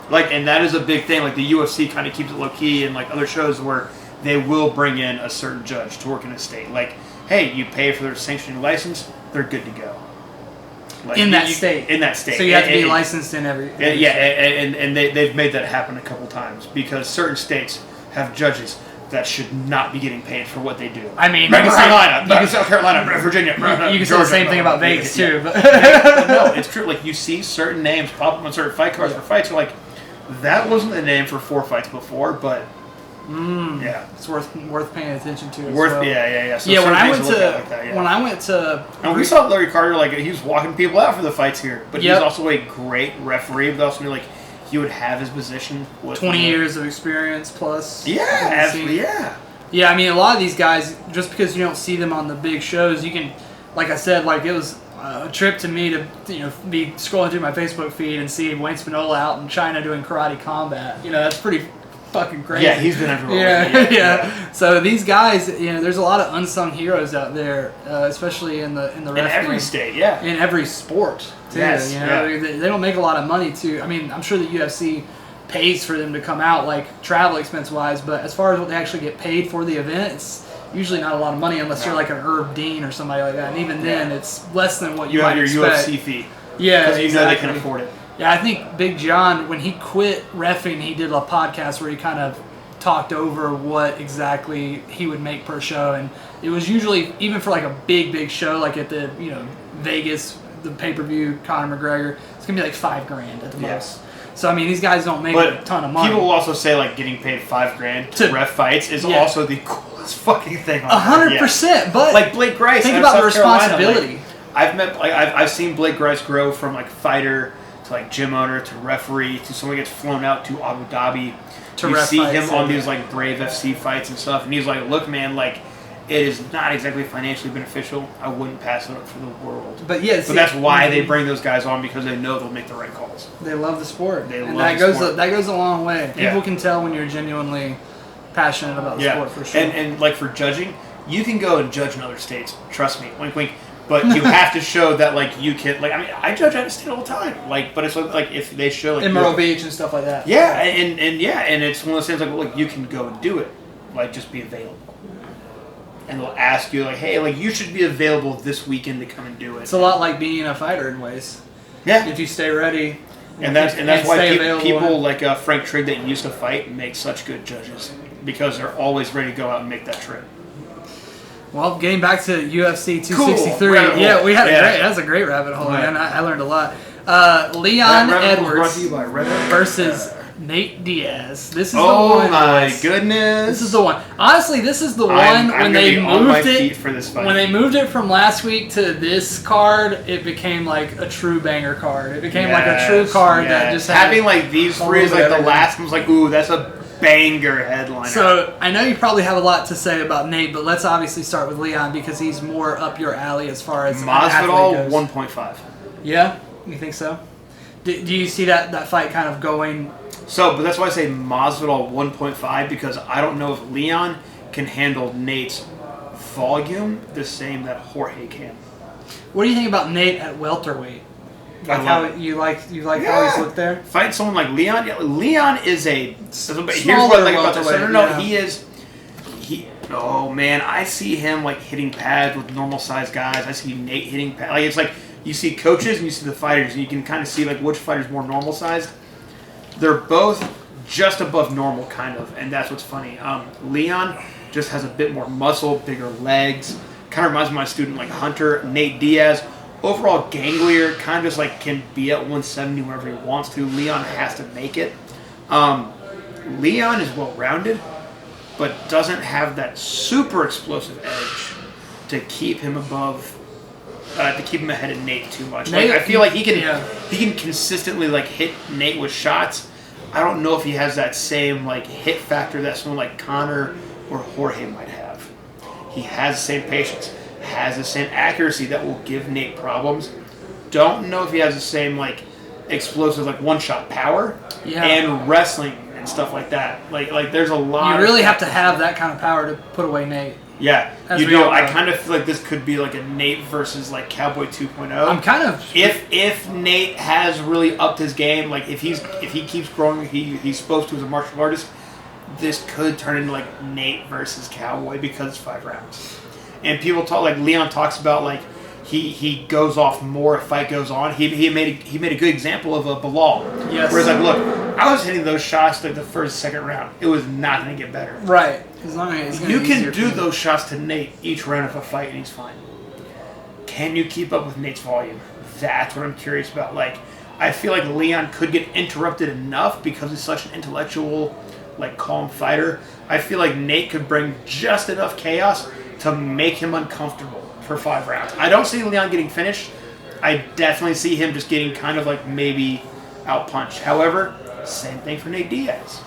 Like, and that is a big thing. Like the UFC kind of keeps it low key, and like other shows where they will bring in a certain judge to work in a state. Like, hey, you pay for their sanctioning license, they're good to go. Like, in that state. In that state. So you have to be licensed in every yeah, and they've made that happen a couple times because certain states have judges that should not be getting paid for what they do. I mean, South Carolina, Virginia, you can say the same thing about Vegas too. But no, it's true. Like you see certain names pop up on certain fight cards for fights. You're like, that wasn't the name for 4 fights before, but. Yeah, it's worth paying attention to. Yeah. So when I went to, and we saw Larry Carter, like he was walking people out for the fights here, but he's also a great referee. But also, like he would have his position with 20 years of experience plus. Yeah, absolutely. Yeah, I mean, a lot of these guys, just because you don't see them on the big shows, you can, like I said, like it was a trip to me to be scrolling through my Facebook feed and see Wayne Spinola out in China doing karate combat. That's pretty fucking crazy. Yeah, he's been everywhere. Yeah. So these guys, there's a lot of unsung heroes out there, especially in the in every state, in every sport too. Yes, they don't make a lot of money too. I mean, I'm sure the UFC pays for them to come out, like travel expense wise, but as far as what they actually get paid for the event, it's usually not a lot of money unless you're like an Herb Dean or somebody like that, and even then, it's less than what you might have your expect. UFC fee. Yeah, because they can afford it. Yeah, I think Big John, when he quit reffing, he did a podcast where he kind of talked over what exactly he would make per show, and it was usually, even for like a big show, like at the Vegas, the pay-per-view, Conor McGregor, it's gonna be like $5,000 at the most. So I mean, these guys don't make a ton of money. People will also say like getting paid $5,000 to ref fights is also the coolest fucking thing. 100%, but like Blake Grice, think about the responsibility. I've seen Blake Grice grow from like fighter to like gym owner to referee to someone gets flown out to Abu Dhabi. You see him on these like Brave FC fights and stuff, and he's like, "Look, man, like it is not exactly financially beneficial. I wouldn't pass it up for the world." But that's why they bring those guys on, because they know they'll make the right calls. They love the sport, that goes a long way. People can tell when you're genuinely passionate about the sport for sure. And like for judging, you can go and judge in other states. Trust me, wink, wink. But you have to show that, like, you can, like, I mean, I judge out of state all the time. Like, but it's like if they show, like, in Myrtle Beach and stuff like that. Yeah, and it's one of those things like, well, like, you can go and do it. Like, just be available. And they'll ask you, like, hey, like, you should be available this weekend to come and do it. It's a lot like being a fighter in ways. Yeah. If you stay ready. And that's why people like Frank Trigg that used to fight make such good judges. Because they're always ready to go out and make that trip. Well, getting back to UFC 263, cool. we had that's a great rabbit hole, man. I learned a lot. Leon Edwards versus Nate Diaz. This is the one. Oh my goodness! This is the one. Honestly, this is the one when they moved it. For this fight. When they moved it from last week to this card, it became like a true banger card. It became like a true card that just had having like these three is like the last one was like, ooh, that's a banger headliner. So I know you probably have a lot to say about Nate, but let's obviously start with Leon because he's more up your alley as far as Masvidal 1.5. Yeah, you think so? Do you see that fight kind of going So, but that's why I say Masvidal 1.5, because I don't know if Leon can handle Nate's volume the same that Jorge can. What do you think about Nate at welterweight? Like I how love it. you like how he's looked there? Fighting someone like Leon. Yeah, Leon is a. Here's Smaller what I like about this. welterweight, No, yeah. he is. Oh man, I see him like hitting pads with normal sized guys. I see Nate hitting pads. Like it's like you see coaches and you see the fighters, and you can kind of see like which fighter's more normal sized. They're both just above normal, kind of, and that's what's funny. Leon just has a bit more muscle, bigger legs. Kind of reminds me of my student like Hunter. Nate Diaz, overall ganglier, kind of just like can be at 170 whenever he wants to. Leon has to make it. Leon is well rounded, but doesn't have that super explosive edge to keep him above, to keep him ahead of Nate too much. Like, I feel like he can consistently like hit Nate with shots. I don't know if he has that same like hit factor that someone like Conor or Jorge might have. He has the same patience, has the same accuracy that will give Nate problems. Don't know if he has the same like explosive like one shot power and wrestling and stuff like that. Like there's a lot. You really have to have that kind of power to put away Nate. Yeah, As you we do. all I know. kind of feel like this could be like a Nate versus like Cowboy 2.0. I'm kind of If Nate has really upped his game, like if he keeps growing, he's supposed to as a martial artist. This could turn into like Nate versus Cowboy because it's 5 rounds. And people talk like Leon talks about like he goes off more if fight goes on. He made a good example of a Bilal. Yes. Whereas like look, I was hitting those shots like the first, second round. It was not going to get better. right. As long as it's You gonna be can easier do for those shots to Nate each round of a fight and he's fine. Can you keep up with Nate's volume? That's what I'm curious about. Like, I feel like Leon could get interrupted enough because he's such an intellectual, like calm fighter. I feel like Nate could bring just enough chaos to make him uncomfortable for 5 rounds. I don't see Leon getting finished. I definitely see him just getting kind of like maybe outpunched. However, same thing for Nate Diaz.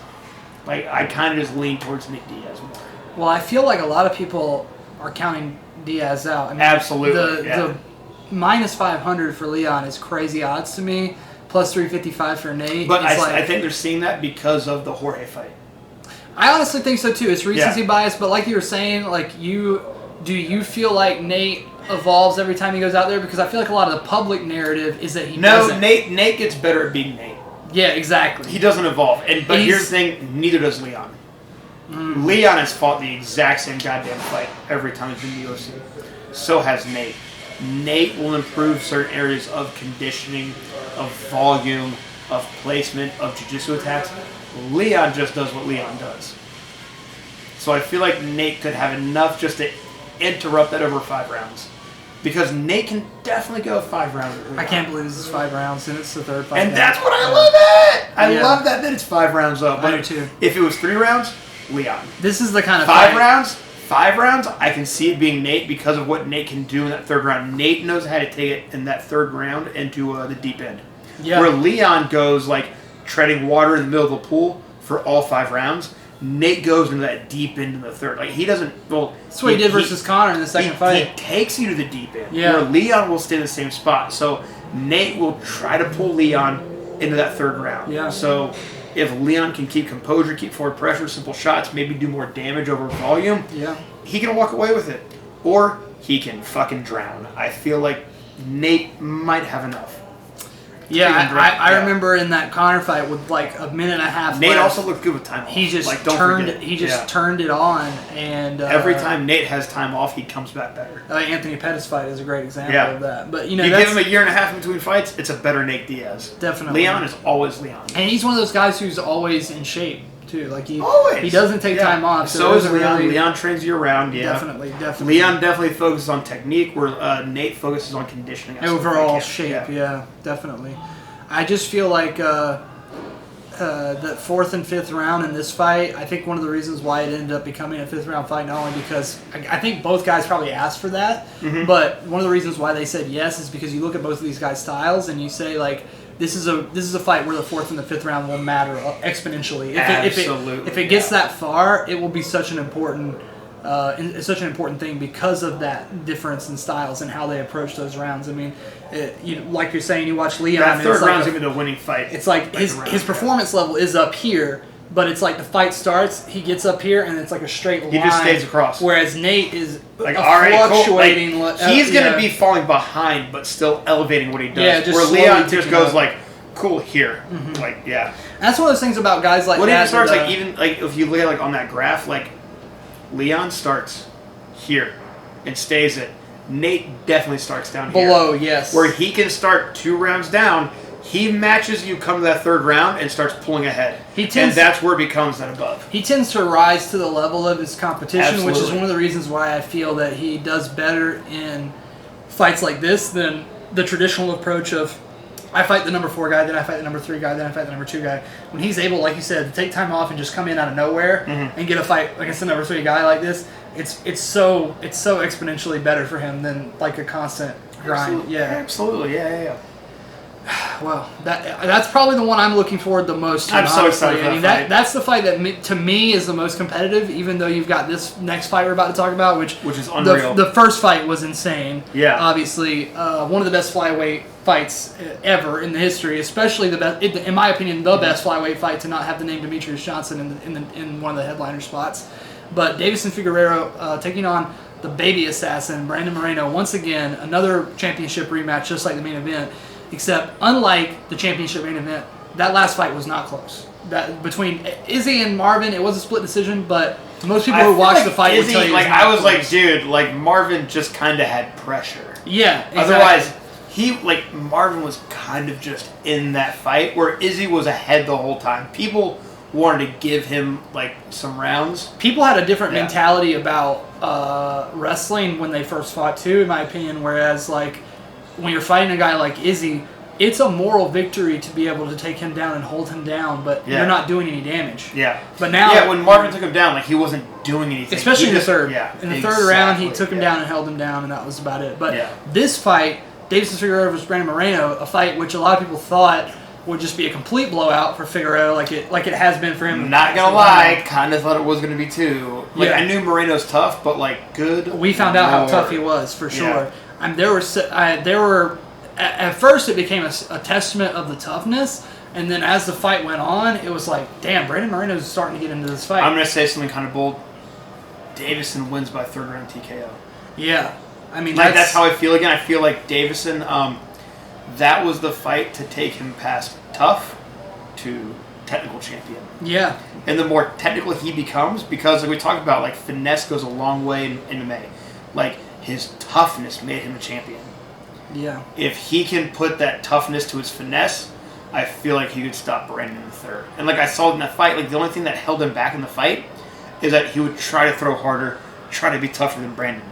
Like, I kind of just lean towards Nate Diaz more. Well, I feel like a lot of people are counting Diaz out. I mean, Absolutely, The minus 500 for Leon is crazy odds to me. Plus 355 for Nate. But It's I think they're seeing that because of the Jorge fight. I honestly think so too. It's recency Yeah. bias, but like you were saying, do you feel like Nate evolves every time he goes out there? Because I feel like a lot of the public narrative is that he doesn't. Nate gets better at being Nate. Yeah, exactly. He doesn't evolve. But He's- here's the thing, neither does Leon. Leon has fought the exact same goddamn fight every time he's in the UFC. So has Nate. Nate will improve certain areas of conditioning, of volume, of placement, of jiu-jitsu attacks. Leon just does what Leon does. So I feel like Nate could have enough just to interrupt that over 5 rounds. Because Nate can definitely go 5 rounds. With Leon. I can't believe this is 5 rounds and it's the third fight. And now. that's what I love it! I Yeah. love that it's 5 rounds up. I do too. If it was 3 rounds, Leon. This is the kind of 5 fight- rounds? 5 rounds, I can see it being Nate because of what Nate can do in that 3rd round. Nate knows how to take it in that 3rd round into the deep end. Yeah. Where Leon goes like treading water in the middle of the pool for all 5 rounds. Nate goes into that deep end in the 3rd. Like he doesn't. Well, That's what he did versus Conor in the second fight. He takes you to the deep end. Yeah. Where Leon will stay in the same spot. So Nate will try to pull Leon into that 3rd round. Yeah. So if Leon can keep composure, keep forward pressure, simple shots, maybe do more damage over volume, Yeah. he can walk away with it. Or he can fucking drown. I feel like Nate might have enough. Yeah, Freaking great. I Yeah. remember in that Conor fight with like a minute and a half Nate left, also looked good with time off. he just like, don't turned forget. he just Yeah. turned it on, and Every time Nate has time off, he comes back better. Anthony Pettis fight is a great example Yeah. of that. But You that's give him a year and a half in between fights, it's a better Nate Diaz. definitely Leon is always Leon. and he's one of those guys who's always in shape too. Like he Always. doesn't take Yeah. time off. So is there's Leon. really- Leon trains year round, yeah. Definitely. Leon definitely focuses on technique, where Nate focuses on conditioning. Overall shape, yeah, definitely. I just feel like that 4th and 5th round in this fight, I think one of the reasons why it ended up becoming a 5th round fight, not only because I think both guys probably asked for that, but one of the reasons why they said yes is because you look at both of these guys' styles and you say like, this is a fight where the 4th and the 5th round will matter exponentially. If Absolutely, it gets yeah. that far, it will be such an important it's such an important thing because of that difference in styles and how they approach those rounds. I mean, like you're saying, you watch Leon. That third like round's going to be the winning fight. It's like his performance level is up here, but it's like the fight starts, he gets up here, and it's like a straight line. He just stays across. Whereas Nate is like fluctuating. Cool. Like, he's going to be falling behind, but still elevating what he does. Yeah, just where Leon just goes up. like, cool here. Mm-hmm. Like, yeah. And that's one of those things about guys like what that. Even starts like even like if you look at like on that graph, like Leon starts here and stays it. Nate definitely starts down here. Below, yes. Where he can start 2 rounds down. He matches you come to that third round and starts pulling ahead. And that's where it becomes that above. He tends to rise to the level of his competition, Absolutely. which is one of the reasons why I feel that he does better in fights like this than the traditional approach of I fight the number 4 guy, then I fight the number 3 guy, then I fight the number 2 guy. When he's able, like you said, to take time off and just come in out of nowhere and get a fight against the number 3 guy like this, it's so exponentially better for him than like a constant grind. Absolutely. Yeah, absolutely. Yeah. Well, that's probably the one I'm looking forward the most to. I'm so excited for that fight. That's the fight that to me is the most competitive, even though you've got this next fight we're about to talk about, which is unreal. The first fight was insane. Yeah. Obviously, one of the best flyweight fights ever in the history, especially the best, in my opinion, the best flyweight fight to not have the name Demetrius Johnson in one of the headliner spots. But Davison Figueiredo taking on the baby assassin, Brandon Moreno, once again, another championship rematch, just like the main event. Except, unlike the championship main event, that last fight was not close. That between Izzy and Marvin, it was a split decision, but most people who watched the fight would tell you. Like I was like, dude, like Marvin just kind of had pressure. Yeah. Exactly. Otherwise, Marvin was kind of just in that fight where Izzy was ahead the whole time. People wanted to give him like some rounds. People had a different mentality about wrestling when they first fought too, in my opinion. Whereas like, when you're fighting a guy like Izzy, it's a moral victory to be able to take him down and hold him down, but you're not doing any damage. Yeah. But now, when Marvin took him down, like he wasn't doing anything. Especially in the third. Yeah. In the third round, he took him down and held him down, and that was about it. But this fight, Davison Figueiredo versus Brandon Moreno, a fight which a lot of people thought would just be a complete blowout for Figueiredo, like it has been for him. Not gonna lie, kind of thought it was gonna be too. Like I knew Moreno's tough, but like good. We found out how tough he was for sure. Yeah. There were at first it became a testament of the toughness, and then as the fight went on, it was like, damn, Brandon Moreno's starting to get into this fight. I'm gonna say something kind of bold. Davison wins by 3rd round TKO. Yeah, I mean that's how I feel again. I feel like Davison. That was the fight to take him past tough to technical champion. Yeah, and the more technical he becomes, because like we talked about, like finesse goes a long way in MMA. Like his toughness made him a champion. Yeah. If he can put that toughness to his finesse, I feel like he could stop Brandon in the third. And like I saw in that fight, like the only thing that held him back in the fight is that he would try to throw harder, try to be tougher than Brandon.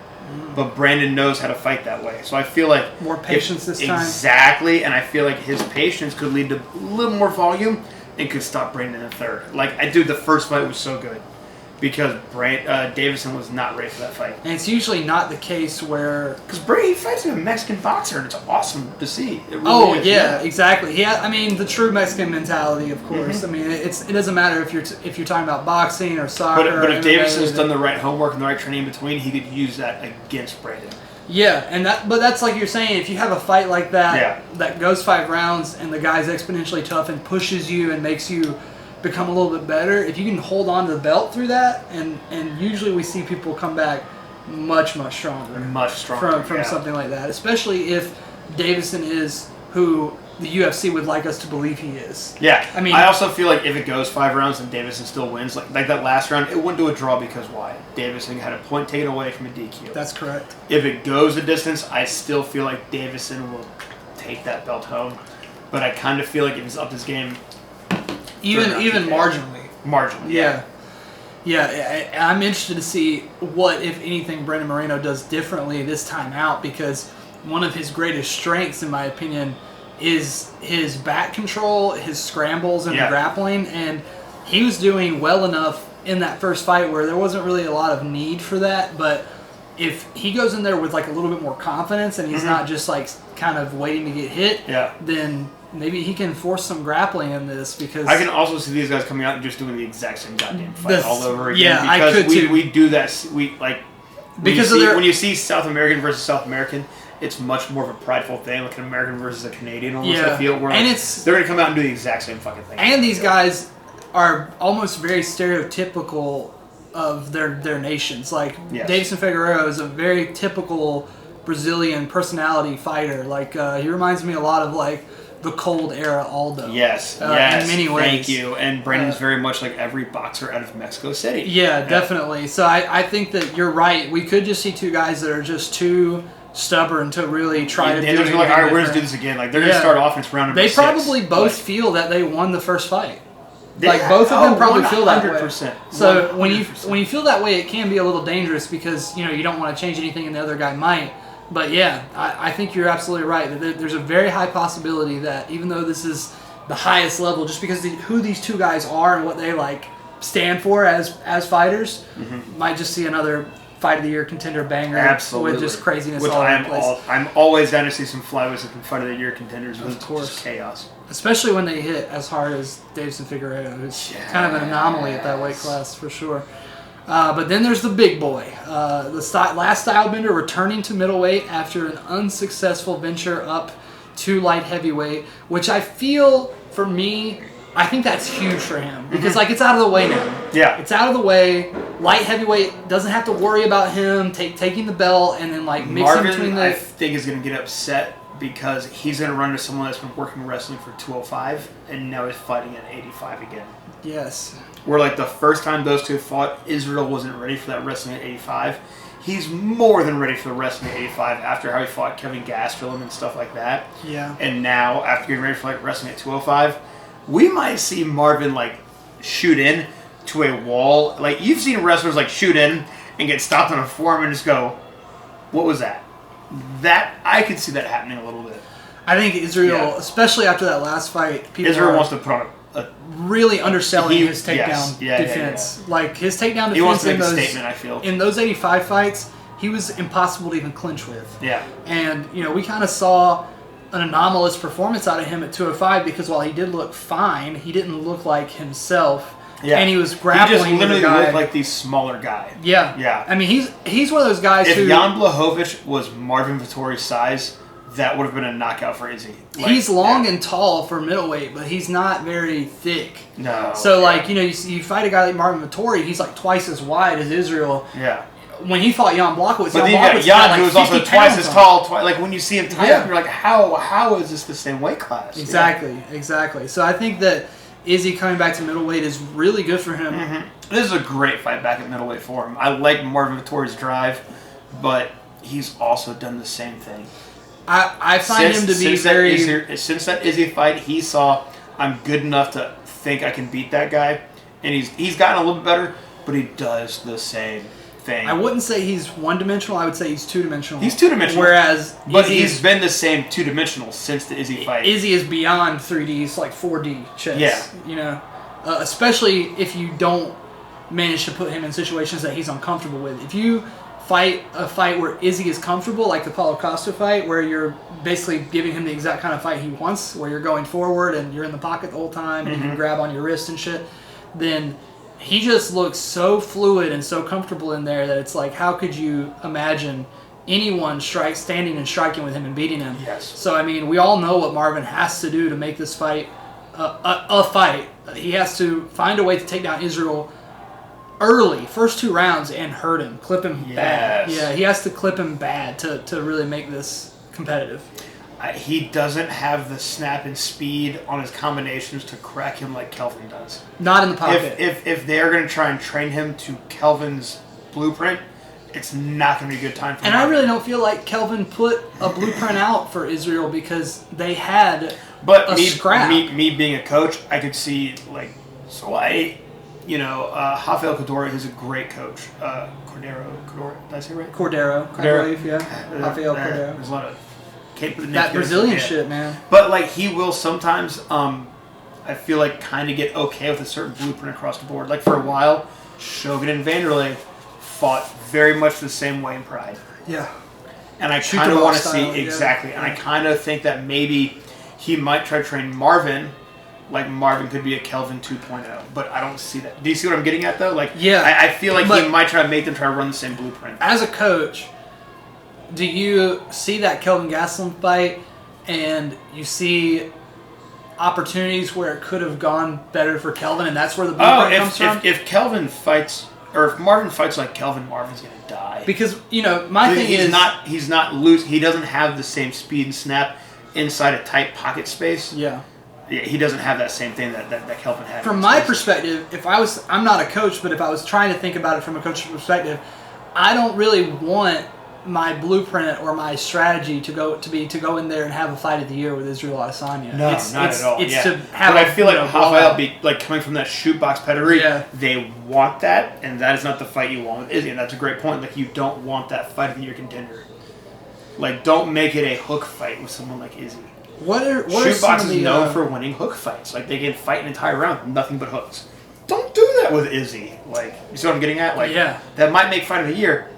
But Brandon knows how to fight that way. So I feel like more patience this time. Exactly, and I feel like his patience could lead to a little more volume and could stop Brandon in the third. Like the first fight was so good. Because Davison was not ready for that fight. And it's usually not the case where... Because Brady fights a Mexican boxer, and it's awesome to see. It really is, exactly. Yeah, I mean, the true Mexican mentality, of course. I mean, it doesn't matter if you're talking about boxing or soccer. But if Davison's done the right homework and the right training in between, he could use that against Brandon. Yeah, but that's like you're saying, if you have a fight like that that goes 5 rounds and the guy's exponentially tough and pushes you and makes you become a little bit better, if you can hold on to the belt through that, and usually we see people come back much stronger from something like that, especially if Davison is who the UFC would like us to believe he is. Yeah, I mean, I also feel like if it goes 5 rounds and Davison still wins, like that last round, it went to a draw because why? Davison had a point taken away from a DQ. That's correct. If it goes the distance, I still feel like Davison will take that belt home, but I kind of feel like if he's up his game. Even marginally. Marginally, yeah. I'm interested to see what, if anything, Brandon Moreno does differently this time out, because one of his greatest strengths, in my opinion, is his back control, his scrambles, and the grappling. And he was doing well enough in that first fight where there wasn't really a lot of need for that. But if he goes in there with like a little bit more confidence and he's not just like kind of waiting to get hit, then maybe he can force some grappling in this because I can also see these guys coming out and just doing the exact same goddamn fight all over again. Yeah, because I could too. We do that. We like because when you see South American versus South American, it's much more of a prideful thing, like an American versus a Canadian almost. Yeah. I feel where and like, they're gonna come out and do the exact same fucking thing. And these guys are almost very stereotypical of their nations. Like Davison Figueiredo is a very typical Brazilian personality fighter. Like he reminds me a lot of like the cold era Aldo. Yes, in many ways. Thank you. And Brandon's very much like every boxer out of Mexico City. Yeah, definitely. So I think that you're right. We could just see two guys that are just too stubborn to really try to do it. They're like, all right, we're going to do this again. Like they're going to start off and it's round number They 6. probably both feel that they won the first fight. Like both of them probably feel that way. 100%. So 100%. when you feel that way, it can be a little dangerous because you don't want to change anything and the other guy might. But yeah, I think you're absolutely right. There's a very high possibility that even though this is the highest level, just because who these two guys are and what they like stand for as fighters, might just see another fight of the year contender banger. Absolutely. With just craziness Which all over the place. I'm always down to see some flyweights and fight of the year contenders. Of course. Just chaos. Especially when they hit as hard as Davison Figueiredo, who's kind of an anomaly at that weight class for sure. But then there's the big boy, the last stylebender returning to middleweight after an unsuccessful venture up to light heavyweight, which I feel, for me, I think that's huge for him because like it's out of the way now. Yeah, it's out of the way. Light heavyweight doesn't have to worry about him taking the belt and then like mixing between the. I think is going to get upset because he's going to run into someone that's been working wrestling for 205 and now he's fighting at 85 again. Yes. Where like the first time those two fought, Israel wasn't ready for that wrestling at 85. He's more than ready for the wrestling at 85 after how he fought Kevin Gastelum and stuff like that. Yeah. And now after getting ready for like wrestling at 205, we might see Marvin like shoot in to a wall. Like you've seen wrestlers like shoot in and get stopped on a forearm and just go, "What was that?" That I could see that happening a little bit. I think Israel, especially after that last fight, Israel wants to put on really underselling his takedown defense. Yeah. Like his takedown defense. He wants to make a statement. I feel in those 85 fights, he was impossible to even clinch with. Yeah. And we kind of saw an anomalous performance out of him at 205 because while he did look fine, he didn't look like himself. Yeah. And he was grappling. He just literally looked like the smaller guy. Yeah. Yeah. I mean, he's one of those guys if who. If Jan Blachowicz was Marvin Vettori's size, that would have been a knockout for Izzy. Like, he's long and tall for middleweight, but he's not very thick. No. So, you fight a guy like Marvin Vettori, he's like twice as wide as Israel. Yeah. When he fought Jan Blachowicz, but then you got Jan, who was also twice as tall. Like, when you see him tie up, you're like, how is this the same weight class? Exactly. So, I think that Izzy coming back to middleweight is really good for him. Mm-hmm. This is a great fight back at middleweight for him. I like Marvin Vettori's drive, but he's also done the same thing. I find him to be since that Izzy fight, he saw I'm good enough to think I can beat that guy, and he's gotten a little bit better, but he does the same thing. I wouldn't say he's one-dimensional. I would say he's two-dimensional. He's two-dimensional. Whereas he's been the same two-dimensional since the Izzy fight. Izzy is beyond 3D. It's like 4D chess. Yeah. Especially if you don't manage to put him in situations that he's uncomfortable with. If you fight a fight where Izzy is comfortable, like the Paulo Costa fight, where you're basically giving him the exact kind of fight he wants, where you're going forward and you're in the pocket the whole time and you can grab on your wrist and shit, then he just looks so fluid and so comfortable in there that it's like, how could you imagine anyone standing and striking with him and beating him? Yes. So, I mean, we all know what Marvin has to do to make this fight a fight. He has to find a way to take down Israel early, first 2 rounds, and hurt him, clip him bad. Yeah, he has to clip him bad to really make this competitive. He doesn't have the snap and speed on his combinations to crack him like Kelvin does. Not in the pocket. If they're going to try and train him to Kelvin's blueprint, it's not going to be a good time for him. And I really don't feel like Kelvin put a blueprint out for Israel because they had a scrap. Me being a coach, I could see, Rafael Cordero is a great coach. Cordero, did I say it right? Cordero. I believe, yeah. Rafael Cordero. There's a lot of... That Brazilian shit, man. But, he will sometimes, I feel like, kind of get okay with a certain blueprint across the board. Like, for a while, Shogun and Vanderlei fought very much the same way in Pride. Yeah. And I kind of want to see... Exactly. Yeah. And I kind of think that maybe he might try to train Marvin. Like Marvin could be a Kelvin 2.0, but I don't see that. Do you see what I'm getting at though? Like, yeah, I feel like he might try to make them try to run the same blueprint. As a coach, do you see that Kelvin Gastelum fight, and you see opportunities where it could have gone better for Kelvin, and that's where the blueprint comes from? If Kelvin fights, or if Marvin fights like Kelvin, Marvin's gonna die. Because my thing is he's not loose. He doesn't have the same speed and snap inside a tight pocket space. Yeah. He doesn't have that same thing that Kelvin had. From my perspective, I'm not a coach, but if I was trying to think about it from a coach's perspective, I don't really want my blueprint or my strategy to go in there and have a fight of the year with Israel Adesanya. No, not at all. It's yeah. to have. But I feel like Rafael, like coming from that shootbox pedigree, Yeah. they want that, and that is not the fight you want with Izzy. And that's a great point. Like you don't want that fight of the year contender. Like don't make it a hook fight with someone like Izzy. Shootbox is known for winning hook fights. Like they can fight an entire round with nothing but hooks. Don't do that with Izzy. Like you see what I'm getting at? Like that might make fight of the year.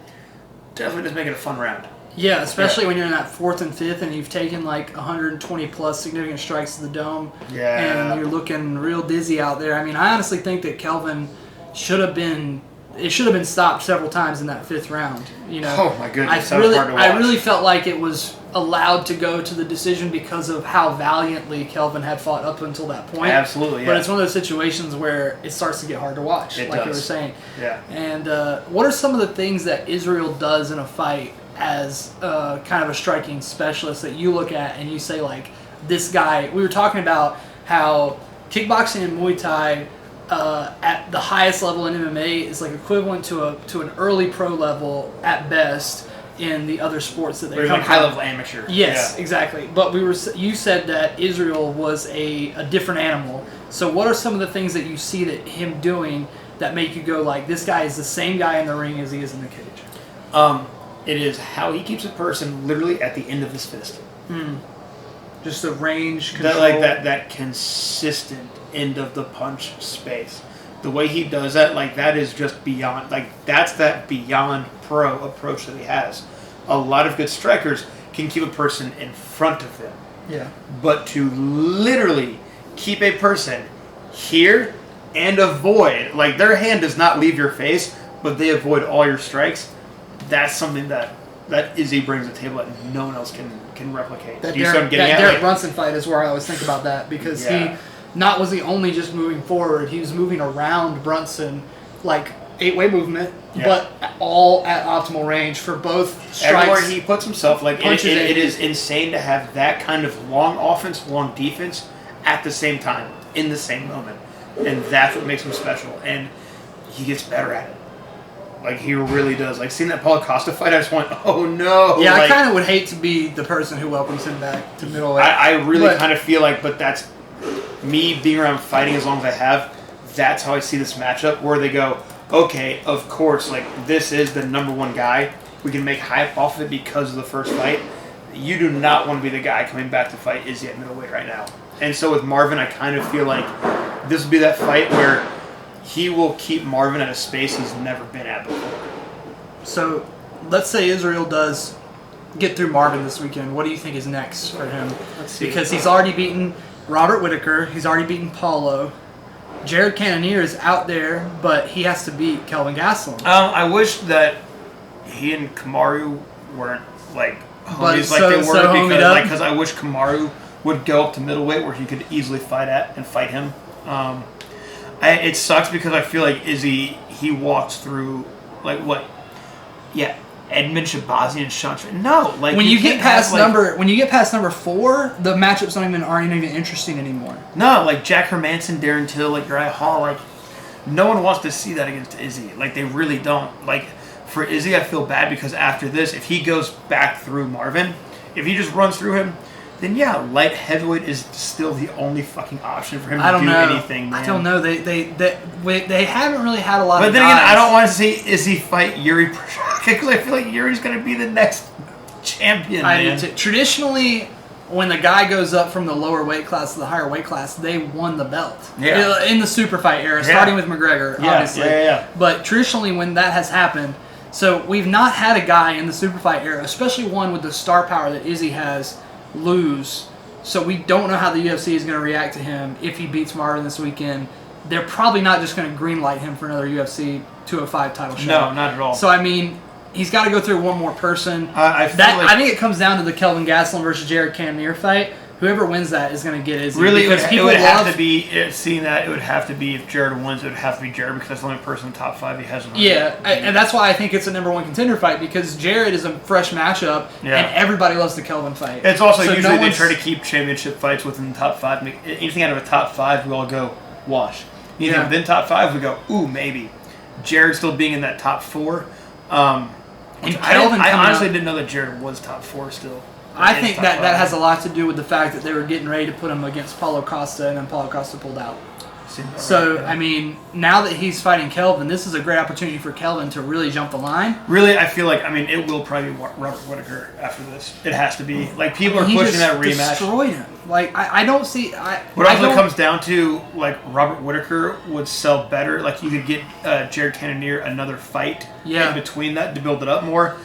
Definitely just make it a fun round. Yeah, especially when you're in that 4th and 5th and you've taken like 120 plus significant strikes to the dome. Yeah. And you're looking real dizzy out there. I mean, I honestly think that Kelvin should have been stopped several times in that 5th round. Oh my goodness, I really felt like it was allowed to go to the decision because of how valiantly Kelvin had fought up until that point. Absolutely, yeah. But it's one of those situations where it starts to get hard to watch, like you were saying. Yeah. And what are some of the things that Israel does in a fight as kind of a striking specialist that you look at and you say, like, this guy, we were talking about how kickboxing and Muay Thai at the highest level in MMA is like equivalent to an early pro level at best in the other sports that they come like high level amateur. Yes, exactly. But you said that Israel was a different animal. So what are some of the things that you see that him doing that make you go like, this guy is the same guy in the ring as he is in the cage? It is how he keeps a person literally at the end of his fist. Just the range control. That consistent end of the punch space. The way he does that, like that is just beyond. Like that's that beyond pro approach that he has. A lot of good strikers can keep a person in front of them. Yeah. But to literally keep a person here and avoid, like their hand does not leave your face, but they avoid all your strikes. That's something that Izzy brings to the table that no one else can replicate. That Derek Brunson fight is where I always think about that because he was he only just moving forward, he was moving around Brunson like 8-way movement, but all at optimal range for both strikes. Everywhere he puts himself, like it is insane to have that kind of long offense, long defense at the same time, in the same moment. And that's what makes him special. And he gets better at it. Like, he really does. Like, seeing that Paulo Costa fight, I just went, oh, no. Yeah, like, I kind of would hate to be the person who welcomes him back to middleweight. I really kind of feel like, but that's me being around fighting as long as I have, that's how I see this matchup, where they go, okay, of course, like, this is the number one guy. We can make hype off of it because of the first fight. You do not want to be the guy coming back to fight Izzy at middleweight right now. And so with Marvin, I kind of feel like this will be that fight where he will keep Marvin at a space he's never been at before. So, let's say Israel does get through Marvin this weekend. What do you think is next for him? Let's see. Because he's already beaten Robert Whitaker. He's already beaten Paulo. Jared Cannonier is out there, but he has to beat Kelvin Gastelum. I wish that he and Kamaru weren't like homies they were, because I wish Kamaru would go up to middleweight where he could easily fight him. It sucks because I feel like Izzy, he walks through like what? Yeah, Edmund Shabazi and Sean. No, like when you get past number 4, the matchups aren't even interesting anymore. No, like Jack Hermanson, Darren Till, like Uriah Hall, like no one wants to see that against Izzy. Like they really don't. Like for Izzy, I feel bad because after this, if he goes back through Marvin, if he just runs through him, then yeah, light heavyweight is still the only fucking option for him to do anything. Man. I don't know. They haven't really had a lot. But of then guys. again, I don't want to see Izzy fight Yuri Prochazka because I feel like Yuri's going to be the next champion. Traditionally, when the guy goes up from the lower weight class to the higher weight class, they won the belt. Yeah. In the super fight era, starting with McGregor, obviously. Yeah. But traditionally, when that has happened, so we've not had a guy in the super fight era, especially one with the star power that Izzy has, lose So we don't know how the UFC is going to react to him if he beats Marvin this weekend. They're probably not just going to greenlight him for another UFC 205 title shot. No, not at all. So, I mean, he's got to go through one more person. I think it comes down to the Kelvin Gastelum versus Jared Cannonier fight. Whoever wins that is going to get Izzy. Really, it would have to be, seeing that, it would have to be, if Jared wins, it would have to be Jared, because that's the only person in the top 5 he hasn't won. Yeah, and that's why I think it's a number 1 contender fight, because Jared is a fresh matchup, and everybody loves the Kelvin fight. It's also usually they try to keep championship fights within the top 5. Anything out of a top 5, we all go, wash. Anything within top 5, we go, ooh, maybe. Jared still being in that top 4. I honestly didn't know that Jared was top 4 still. I think that has a lot to do with the fact that they were getting ready to put him against Paulo Costa, and then Paulo Costa pulled out. So, I mean, now that he's fighting Kelvin, this is a great opportunity for Kelvin to really jump the line. Really, I feel like, it will probably be Robert Whittaker after this. It has to be. Like, people are pushing that rematch. He destroyed him. Like, I don't see... What also comes down to, like, Robert Whittaker would sell better. Like, you could get Jared Cannonier another fight in between that to build it up more.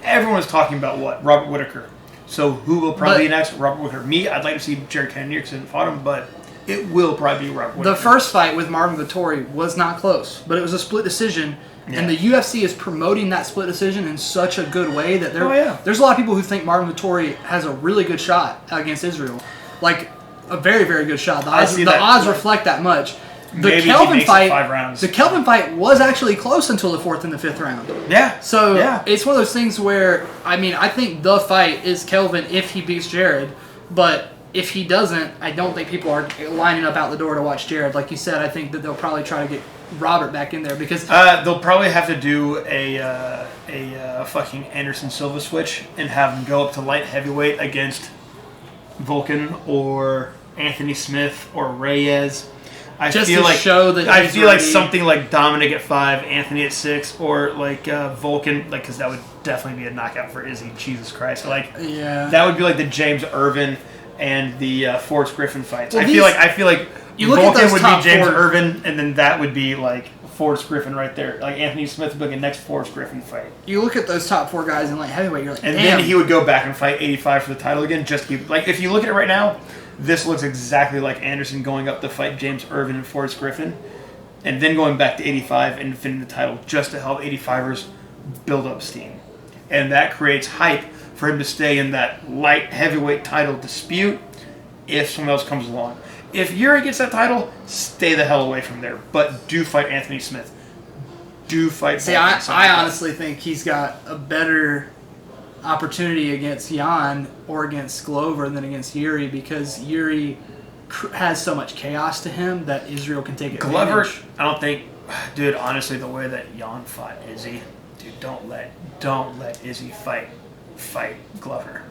Everyone is talking about what? Robert Whittaker. So who will probably be next? Robert Whittaker. Me, I'd like to see Jared Cannonier because I didn't fight him, but it will probably be Robert Whittaker. The first fight with Marvin Vettori was not close, but it was a split decision, and the UFC is promoting that split decision in such a good way that there's a lot of people who think Marvin Vettori has a really good shot against Israel. Like, a very, very good shot. The odds reflect that much. The Kelvin fight was actually close until the 4th and the 5th round. Yeah. So it's one of those things where, I think the fight is Kelvin if he beats Jared, but if he doesn't, I don't think people are lining up out the door to watch Jared. Like you said, I think that they'll probably try to get Robert back in there because they'll probably have to do a fucking Anderson Silva switch and have him go up to light heavyweight against Volkan or Anthony Smith or Reyes. I feel like something like Dominic at 5, Anthony at 6, or like Volkan, like, because that would definitely be a knockout for Izzy. Jesus Christ, that would be like the James Irvin and the Forrest Griffin fights. Well, I feel like Volkan would be James Irvin, and then that would be like Forrest Griffin right there. Like Anthony Smith would be like a next Forrest Griffin fight. You look at those top 4 guys in light heavyweight, you're like, and then he would go back and fight 85 for the title again. If you look at it right now. This looks exactly like Anderson going up to fight James Irvin and Forrest Griffin, and then going back to 85 and defending the title just to help 85ers build up steam. And that creates hype for him to stay in that light heavyweight title dispute if someone else comes along. If Yuri gets that title, stay the hell away from there. But do fight Anthony Smith. Do fight... See, I honestly think he's got a better opportunity against Jan or against Glover than against Yuri because Yuri has so much chaos to him that Israel can take advantage. Glover, I don't think, dude, honestly, the way that Jan fought Izzy, dude, don't let Izzy fight Glover.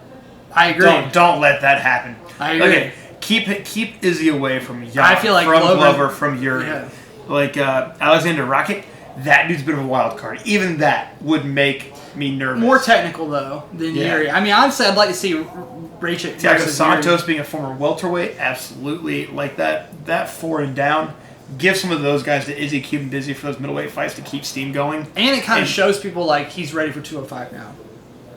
I agree. Don't let that happen. I agree. Okay, keep Izzy away from Jan. I feel like from Glover, from Yuri. Yeah. Like Alexander Rakic, that dude's a bit of a wild card. Even that would make me nervous. More technical though than Yuri. I mean, honestly, I'd like to see Rakic versus Santos being a former welterweight, absolutely like that. That 4 and down. Give some of those guys to Izzy, keep him busy for those middleweight fights to keep steam going. And it kind of shows people like he's ready for 205 now.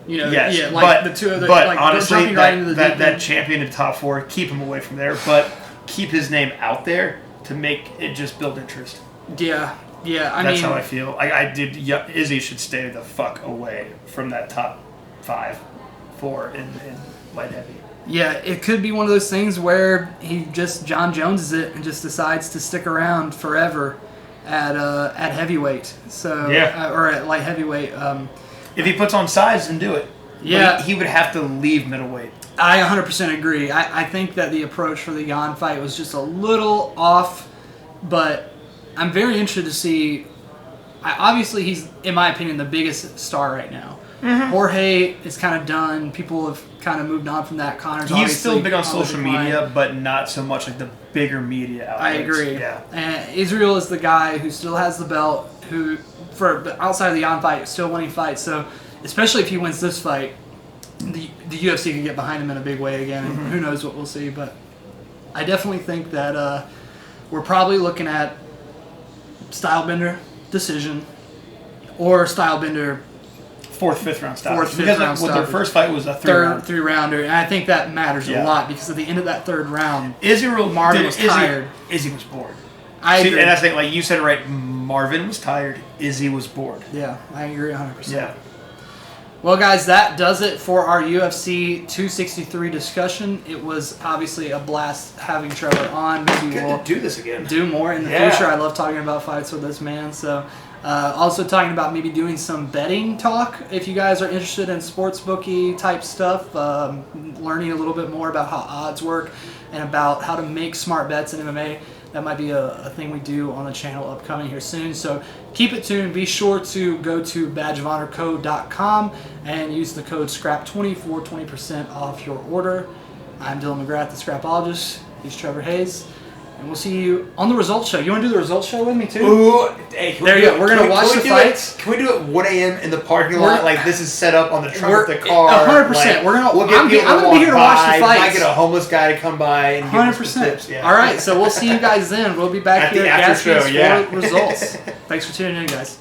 You know, yes, like the two of the. But like, honestly, right into that champion in the top 4, keep him away from there. But keep his name out there to make it just build interest. Yeah. Yeah, that's how I feel. Izzy should stay the fuck away from that top 5, 4 in light heavy. Yeah, it could be one of those things where he just John Joneses it and just decides to stick around forever at heavyweight. So or at light heavyweight. If he puts on size, then do it. Yeah, but he would have to leave middleweight. I 100% agree. I think that the approach for the Jan fight was just a little off, but I'm very interested to see. Obviously, he's, in my opinion, the biggest star right now. Mm-hmm. Jorge is kind of done. People have kind of moved on from that. He's still big on social media, but not so much like the bigger media outlets. I agree. Yeah. And Israel is the guy who still has the belt, who, for outside of the Jan fight, is still winning fights. So, especially if he wins this fight, the UFC can get behind him in a big way again. And who knows what we'll see. But I definitely think that we're probably looking at Stylebender decision or Stylebender fourth, fifth round stoppage. Fourth, fifth because round their stoppage. first fight was a third three-rounder, and I think that matters Yeah. a lot because at the end of that third round, Marvin was tired. Izzy was bored. I agree. And that's the thing, like you said it right. Marvin was tired. Izzy was bored. Yeah, I agree 100%. Yeah. Well, guys, that does it for our UFC 263 discussion. It was obviously a blast having Trevor on. Maybe Good we'll to do this again. do more in the future. I love talking about fights with this man. So, also talking about maybe doing some betting talk. If you guys are interested in sports bookie type stuff, learning a little bit more about how odds work and about how to make smart bets in MMA. That might be a thing we do on the channel upcoming here soon. So keep it tuned. Be sure to go to badgeofhonorco.com and use the code SCRAP20 for 20% off your order. I'm Dylan McGrath, the Scrapologist. He's Trevor Hayes. And we'll see you on the results show. You want to do the results show with me, too? Ooh, hey, there you go. We're going to watch the fights. Can we do it 1 a.m. in the parking lot? Like, this is set up on the trunk of the car. 100%. Like, I'm going to be here to watch the fights. Might get a homeless guy to come by and give us some 100%. tips. Yeah. All right, so we'll see you guys then. We'll be back At here the at after Gatsby's show, yeah. for results. Thanks for tuning in, guys.